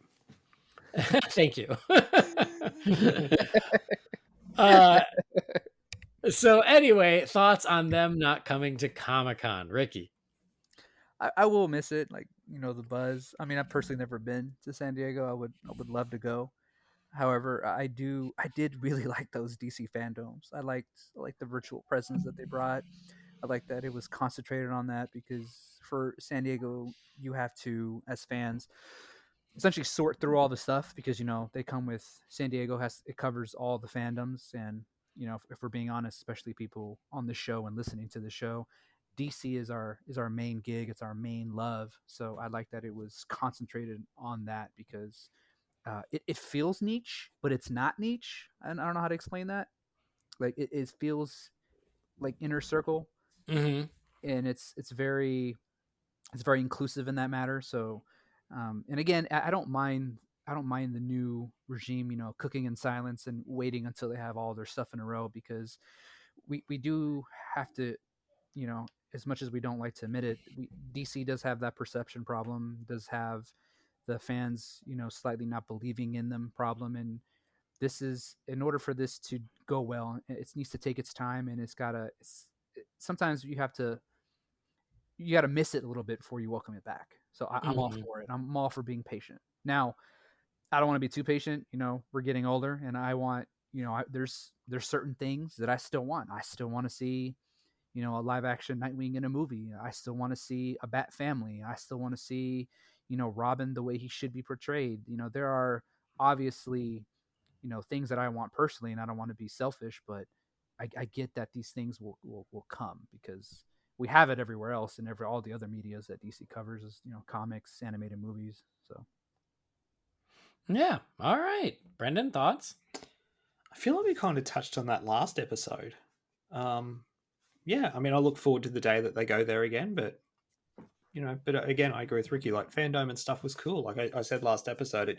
Thank you. So anyway, thoughts on them not coming to Comic-Con, Ricky? I will miss it, like, the buzz. I mean, I've personally never been to San Diego. I would love to go. However, I did really like those DC fandoms. I liked the virtual presence that they brought. I like that it was concentrated on that, because for San Diego, you have to, as fans, essentially sort through all the stuff, because they come with San Diego, has it covers all the fandoms. And if we're being honest, especially people on the show and listening to the show, DC is our main gig, it's our main love. So I like that it was concentrated on that, because it feels niche, but it's not niche, and I don't know how to explain that. Like, it feels like inner circle, Mm-hmm. and it's very inclusive in that matter. So, and again, I don't mind the new regime, cooking in silence and waiting until they have all their stuff in a row, because we do have to, as much as we don't like to admit it, DC does have that perception problem, does have the fans, slightly not believing in them problem. And this is, in order for this to go well, it needs to take its time, and sometimes you got to miss it a little bit before you welcome it back. So I'm all for it. I'm all for being patient. Now, I don't want to be too patient. We're getting older, and I want, there's certain things that I still want. I still want to see, a live action Nightwing in a movie. I still want to see a Bat family. I still want to see, Robin the way he should be portrayed. There are obviously, things that I want personally, and I don't want to be selfish, but I get that these things will come, because we have it everywhere else, and all the other medias that DC covers is, comics, animated movies. So Yeah. All right. Brendan, thoughts? I feel like we kind of touched on that last episode. Yeah, I mean, I look forward to the day that they go there again, but again, I agree with Ricky. Like, fandom and stuff was cool. Like I said last episode,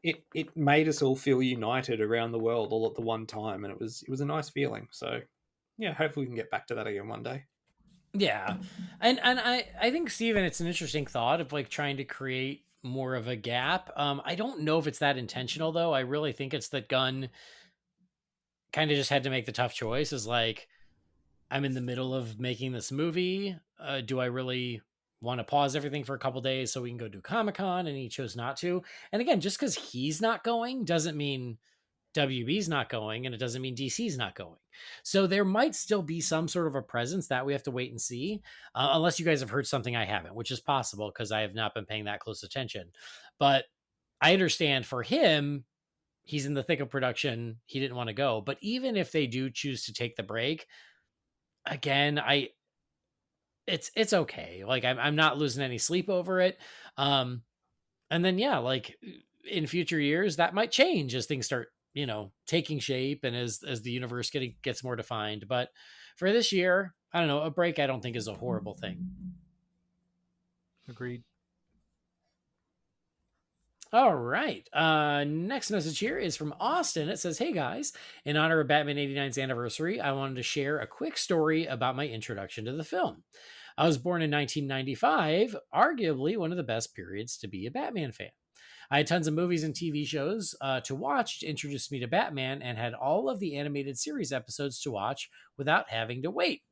it made us all feel united around the world all at the one time, and it was a nice feeling. So yeah, hopefully we can get back to that again one day. Yeah. And I think, Steven, it's an interesting thought of like trying to create more of a gap. I don't know if it's that intentional though. I really think it's that Gunn kind of just had to make the tough choice, is like, I'm in the middle of making this movie. Do I really want to pause everything for a couple days so we can go do Comic-Con? And he chose not to. And again, just because he's not going doesn't mean WB's not going, and it doesn't mean DC's not going. So there might still be some sort of a presence that we have to wait and see, unless you guys have heard something I haven't, which is possible because I have not been paying that close attention. But I understand for him, he's in the thick of production. He didn't want to go. But even if they do choose to take the break, again, it's okay. Like, I'm not losing any sleep over it. And then, yeah, like in future years, that might change as things start, taking shape, and as the universe gets more defined. But for this year, I don't know, a break I don't think is a horrible thing. agreed. All right. Next message here is from Austin. It says, "Hey guys, in honor of Batman 89's anniversary, I wanted to share a quick story about my introduction to the film. I was born in 1995, arguably one of the best periods to be a Batman fan. I had tons of movies and TV shows to watch to introduce me to Batman, and had all of the animated series episodes to watch without having to wait.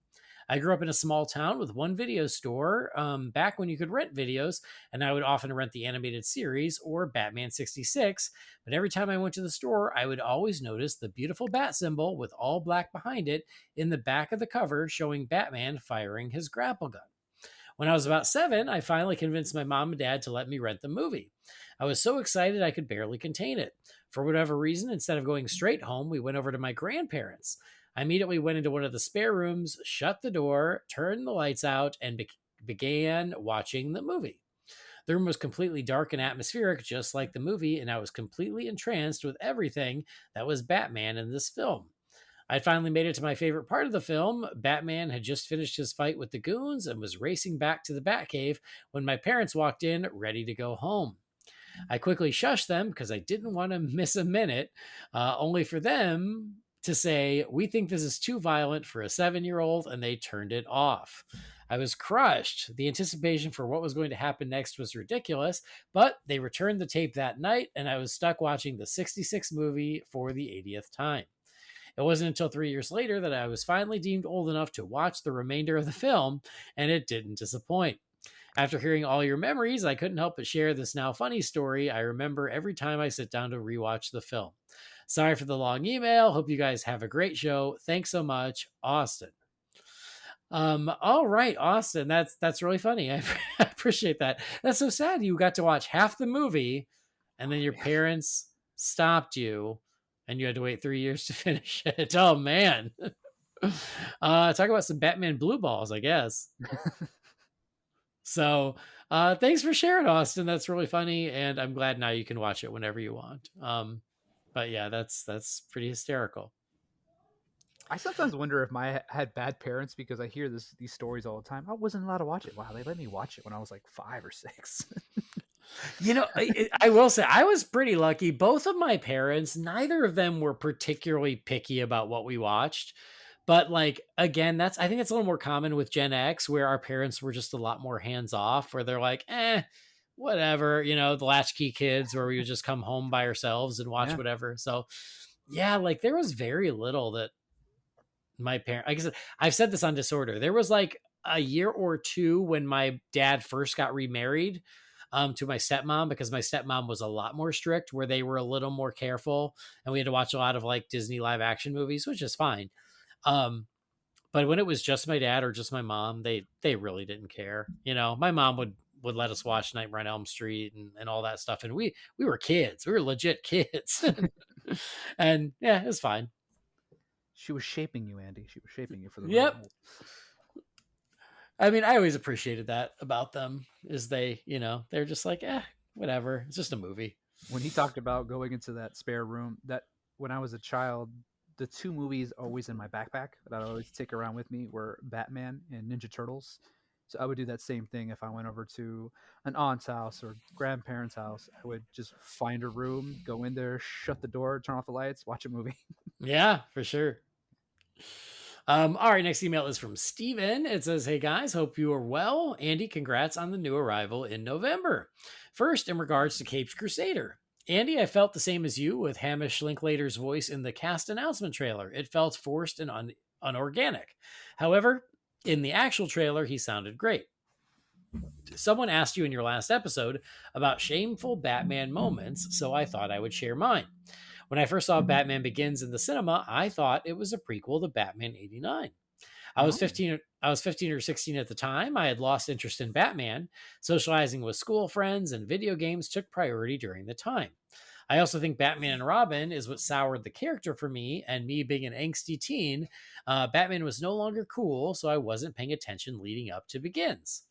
I grew up in a small town with one video store back when you could rent videos, and I would often rent the animated series or Batman 66. But every time I went to the store, I would always notice the beautiful bat symbol with all black behind it in the back of the cover, showing Batman firing his grapple gun. When I was about 7, I finally convinced my mom and dad to let me rent the movie. I was so excited I could barely contain it. For whatever reason, instead of going straight home, we went over to my grandparents'. I immediately went into one of the spare rooms, shut the door, turned the lights out, and began watching the movie. The room was completely dark and atmospheric, just like the movie, and I was completely entranced with everything that was Batman in this film. I finally made it to my favorite part of the film. Batman had just finished his fight with the goons and was racing back to the Batcave when my parents walked in, ready to go home. I quickly shushed them because I didn't want to miss a minute, only for them to say, "We think this is too violent for a 7-year-old," and they turned it off. I was crushed. The anticipation for what was going to happen next was ridiculous, but they returned the tape that night, and I was stuck watching the 66 movie for the 80th time. It wasn't until 3 years later that I was finally deemed old enough to watch the remainder of the film, and it didn't disappoint. After hearing all your memories, I couldn't help but share this now funny story I remember every time I sit down to rewatch the film. Sorry for the long email. Hope you guys have a great show. Thanks so much, Austin. All right, Austin. That's really funny. I appreciate that. That's so sad. You got to watch half the movie, and then your parents stopped you, and you had to wait 3 years to finish it. Oh man. Talk about some Batman blue balls, I guess. So, thanks for sharing, Austin. That's really funny, and I'm glad now you can watch it whenever you want. But yeah, that's pretty hysterical. I sometimes wonder if I had bad parents because I hear these stories all the time. I wasn't allowed to watch it. Wow, they let me watch it when I was like 5 or 6. You know, I will say I was pretty lucky. Both of my parents, neither of them were particularly picky about what we watched. But like, again, I think it's a little more common with Gen X, where our parents were just a lot more hands off, where they're like, whatever, the latchkey kids, where we would just come home by ourselves and watch whatever. So yeah, like there was very little that my parents, like I said, I've said this on Disorder. There was like a year or two when my dad first got remarried to my stepmom, because my stepmom was a lot more strict, where they were a little more careful, and we had to watch a lot of like Disney live action movies, which is fine. But when it was just my dad or just my mom, they really didn't care. My mom would let us watch Nightmare on Elm Street and all that stuff, and we were kids. We were legit kids. And yeah, it was fine. She was shaping you, Andy. She was shaping you for the Yep. role. I mean, I always appreciated that about them, is they're just like, whatever. It's just a movie. When he talked about going into that spare room, that when I was a child, the 2 movies always in my backpack that I always take around with me were Batman and Ninja Turtles. So I would do that same thing if I went over to an aunt's house or grandparents' house. I would just find a room, go in there, shut the door, turn off the lights, watch a movie. Yeah, for sure. All right, next email is from Steven. It says, "Hey guys, hope you are well. Andy, congrats on the new arrival in November. First, in regards to Capes Crusader. Andy, I felt the same as you with Hamish Linklater's voice in the cast announcement trailer. It felt forced and unorganic. However, in the actual trailer, he sounded great. Someone asked you in your last episode about shameful Batman moments, so I thought I would share mine. When I first saw Batman Begins in the cinema, I thought it was a prequel to Batman 89. I was 15 or 16 at the time. I had lost interest in Batman. Socializing with school friends and video games took priority during the time. I also think Batman and Robin is what soured the character for me, and me being an angsty teen, Batman was no longer cool, so I wasn't paying attention leading up to Begins.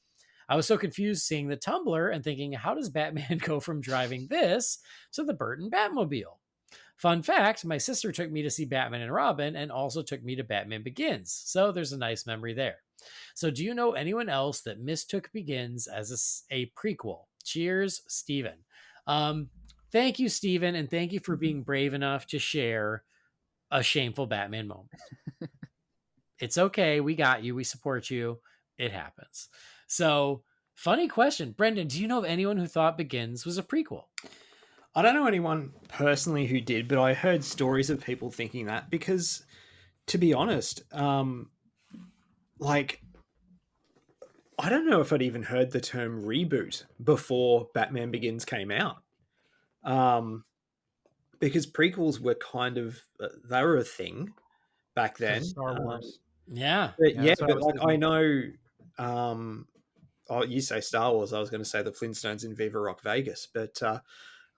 I was so confused seeing the Tumblr and thinking, how does Batman go from driving this to the Burton Batmobile? Fun fact, my sister took me to see Batman and Robin and also took me to Batman Begins, so there's a nice memory there. So do you know anyone else that mistook Begins as a prequel? Cheers, Steven." Thank you, Steven, and thank you for being brave enough to share a shameful Batman moment. It's okay. We got you. We support you. It happens. So, funny question. Brendan, do you know of anyone who thought Begins was a prequel? I don't know anyone personally who did, but I heard stories of people thinking that because, to be honest, like, I don't know if I'd even heard the term reboot before Batman Begins came out. Because prequels were kind of, they were a thing back then. Star Wars. Yeah. But like, I know, you say Star Wars, I was going to say the Flintstones in Viva Rock Vegas, but,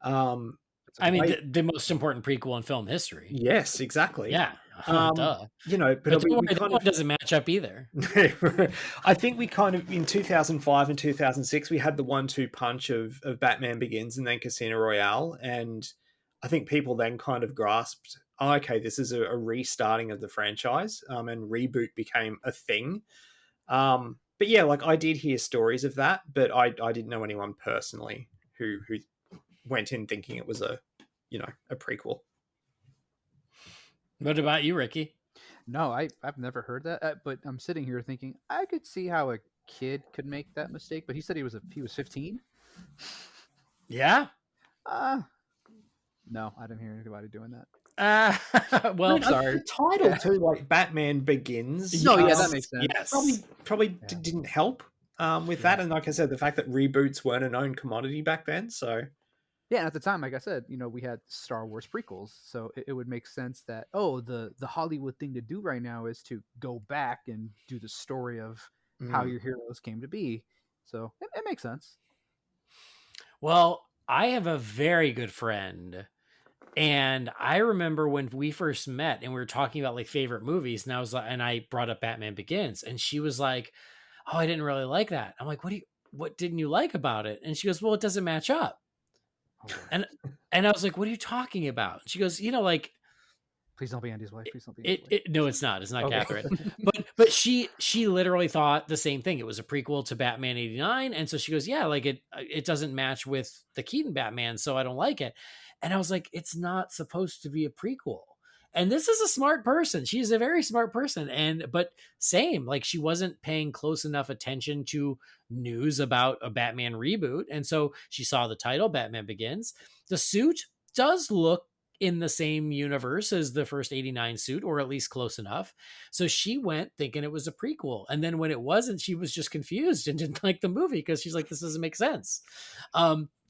I mean, the most important prequel in film history. Yes, exactly. Yeah. Duh. But that one doesn't match up either. I think we kind of, in 2005 and 2006, we had the 1-2 punch of Batman Begins and then Casino Royale. And I think people then kind of grasped, okay, this is a restarting of the franchise, and reboot became a thing. But yeah, like I did hear stories of that, but I didn't know anyone personally who went in thinking it was a prequel. What about you, Ricky? No, I've never heard that, but I'm sitting here thinking I could see how a kid could make that mistake. But he said he was 15. Yeah. No, I didn't hear anybody doing that. Well, sorry. The title too, like Batman Begins. No, yeah, that makes sense. yes. Probably didn't help with that. And like I said, the fact that reboots weren't a known commodity back then. So Yeah, and at the time, like I said, we had Star Wars prequels, so it would make sense that the Hollywood thing to do right now is to go back and do the story of how your heroes came to be. So it makes sense. Well, I have a very good friend, and I remember when we first met and we were talking about like favorite movies, and I was like, and I brought up Batman Begins, and she was like, "Oh, I didn't really like that." I'm like, what didn't you like about it?" And she goes, "Well, it doesn't match up." And I was like, "What are you talking about?" She goes, like, please don't be Andy's wife. Please don't be Andy's wife. No, it's not. It's not Okay. Catherine. But she literally thought the same thing. It was a prequel to Batman 89. And so she goes, yeah, like it doesn't match with the Keaton Batman, so I don't like it. And I was like, it's not supposed to be a prequel. And this is a smart person. She's a very smart person. But same, like she wasn't paying close enough attention to news about a Batman reboot. And so she saw the title, Batman Begins. The suit does look in the same universe as the first 89 suit, or at least close enough. So she went thinking it was a prequel. And then when it wasn't, she was just confused and didn't like the movie because she's like, this doesn't make sense.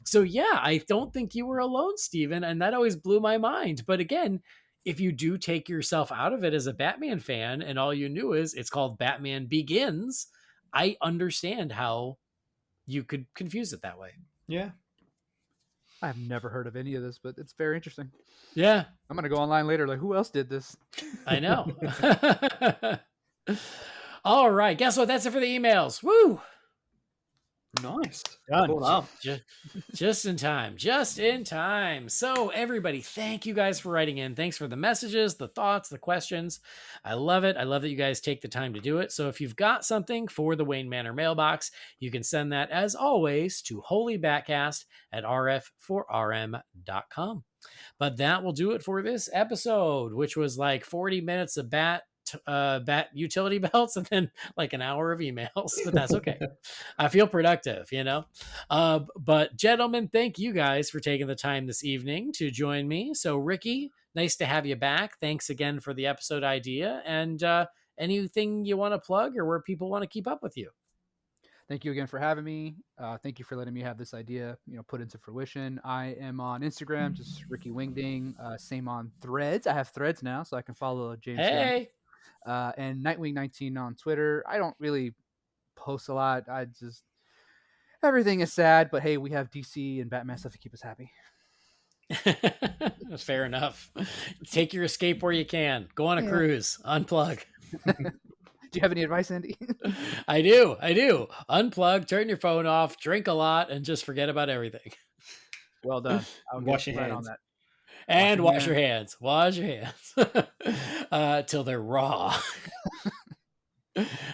So yeah, I don't think you were alone, Steven. And that always blew my mind. But again, if you do take yourself out of it as a Batman fan and all you knew is it's called Batman Begins, I understand how you could confuse it that way. yeah. I've never heard of any of this, but it's very interesting. Yeah, I'm gonna go online later. Like, who else did this? I know. All right. Guess what? That's it for the emails. Woo! Nice. Done. Caught up. Just in time. Just in time. So, everybody, thank you guys for writing in. Thanks for the messages, the thoughts, the questions. I love it. I love that you guys take the time to do it. So, if you've got something for the Wayne Manor Mailbox, you can send that, as always, to Holy BatCast at rf4rm.com. But that will do it for this episode, which was like 40 minutes of bat utility belts and then like an hour of emails, but that's okay. I feel productive, but gentlemen, thank you guys for taking the time this evening to join me. So Ricky, nice to have you back. Thanks again for the episode idea, and anything you want to plug or where people want to keep up with you. Thank you again for having me. Thank you for letting me have this idea, put into fruition. I am on Instagram, just Ricky Wingding. Same on Threads. I have Threads now, so I can follow James. Hey. And Nightwing19 on Twitter. I don't really post a lot. Everything is sad, but hey, we have DC and Batman stuff to keep us happy. Fair enough. Take your escape where you can. Go on a cruise. Unplug. Do you have any advice, Andy? I do. Unplug, turn your phone off, drink a lot, and just forget about everything. Well done. I'll Wash your right hands. on that. And wash your hands. Wash your hands. Till they're raw.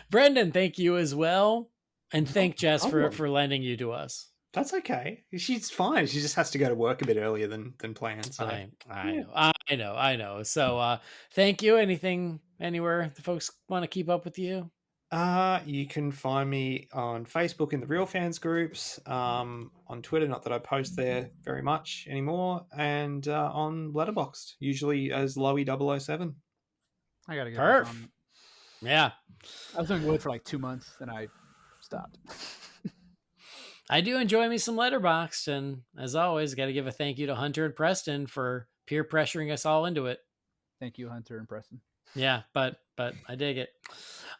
Brendan, thank you as well. And thank Jess for lending you to us. That's okay. She's fine. She just has to go to work a bit earlier than planned. So. I know. So thank you. Anywhere the folks want to keep up with you? You can find me on Facebook in the Real Fans groups, on Twitter, not that I post there very much anymore, and on Letterboxd, usually as Loey007. I gotta get Perf. on. Yeah. I was doing Wood for like 2 months, and I stopped. I do enjoy me some Letterboxd, and as always, got to give a thank you to Hunter and Preston for peer pressuring us all into it. Thank you, Hunter and Preston. Yeah, but I dig it.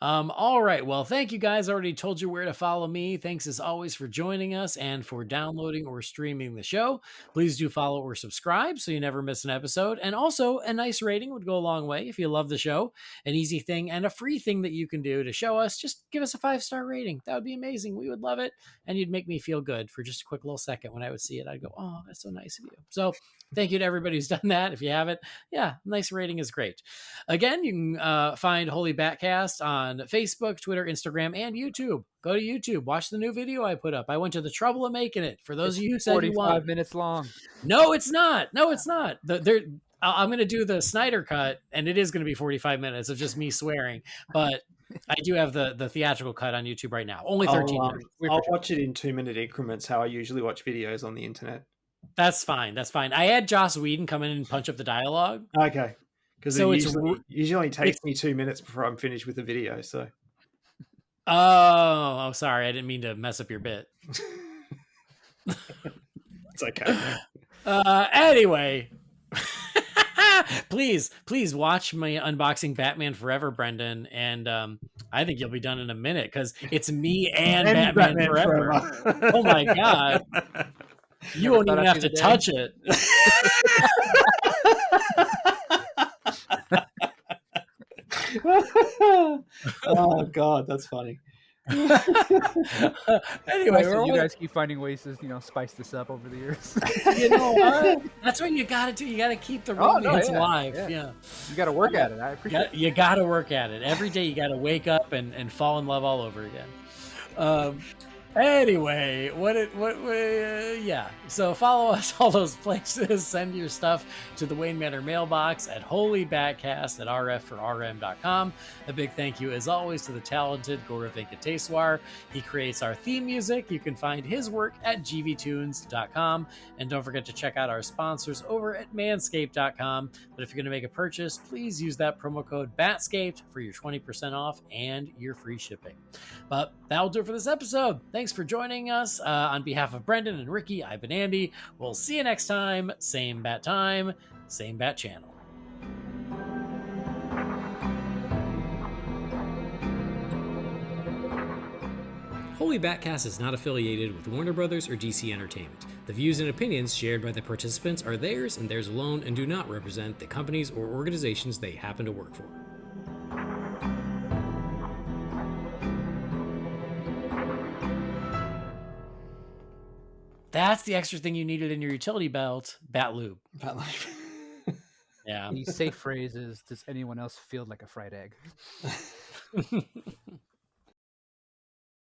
All right. Well, thank you guys. I already told you where to follow me. Thanks as always for joining us and for downloading or streaming the show. Please do follow or subscribe so you never miss an episode. And also a nice rating would go a long way if you love the show. An easy thing and a free thing that you can do to show us, just give us a 5-star rating. That would be amazing. We would love it. And you'd make me feel good for just a quick little second. When I would see it, I'd go, oh, that's so nice of you. So thank you to everybody who's done that. If you haven't, nice rating is great. Again, you can find Holy BatCast on Facebook, Twitter, Instagram, and YouTube. Go to YouTube. Watch the new video I put up. I went to the trouble of making it. For those of you who said you want 45 minutes long. No, it's not. I'm going to do the Snyder cut, and it is going to be 45 minutes of just me swearing. But I do have the theatrical cut on YouTube right now. Only 13 minutes. I'll watch it in 2-minute increments, how I usually watch videos on the internet. That's fine. That's fine. I had Joss Whedon come in and punch up the dialogue. Okay. Because So it it's usually takes me 2 minutes before I'm finished with the video. So Oh, sorry. I didn't mean to mess up your bit. it's okay. Anyway, please watch my unboxing Batman Forever, Brendan, and I think you'll be done in a minute because it's me and Batman Forever. Oh my god, you won't even have to touch it. Oh god, that's funny. Anyway, you guys keep finding ways to spice this up over the years. You know what? That's what you got to do. You got to keep the romance alive. Yeah. You got to work at it. I appreciate it. You got to work at it every day. You got to wake up and fall in love all over again. Anyway, yeah. So follow us all those places. Send your stuff to the Wayne Manor Mailbox at Holy BatCast at rf4rm.com. A big thank you, as always, to the talented Gaurav Venkateswar. He creates our theme music. You can find his work at gvtunes.com. And don't forget to check out our sponsors over at manscaped.com. But if you're going to make a purchase, please use that promo code BATSCAPED for your 20% off and your free shipping. But that'll do it for this episode. Thanks for joining us. On behalf of Brendan and Ricky, I've been Andy. We'll see you next time. Same bat time, same bat channel. Holy BatCast is not affiliated with Warner Brothers or DC Entertainment. The views and opinions shared by the participants are theirs and theirs alone and do not represent the companies or organizations they happen to work for. That's the extra thing you needed in your utility belt, Bat Lube. Bat Lube. Yeah. The safe phrase is, does anyone else feel like a fried egg?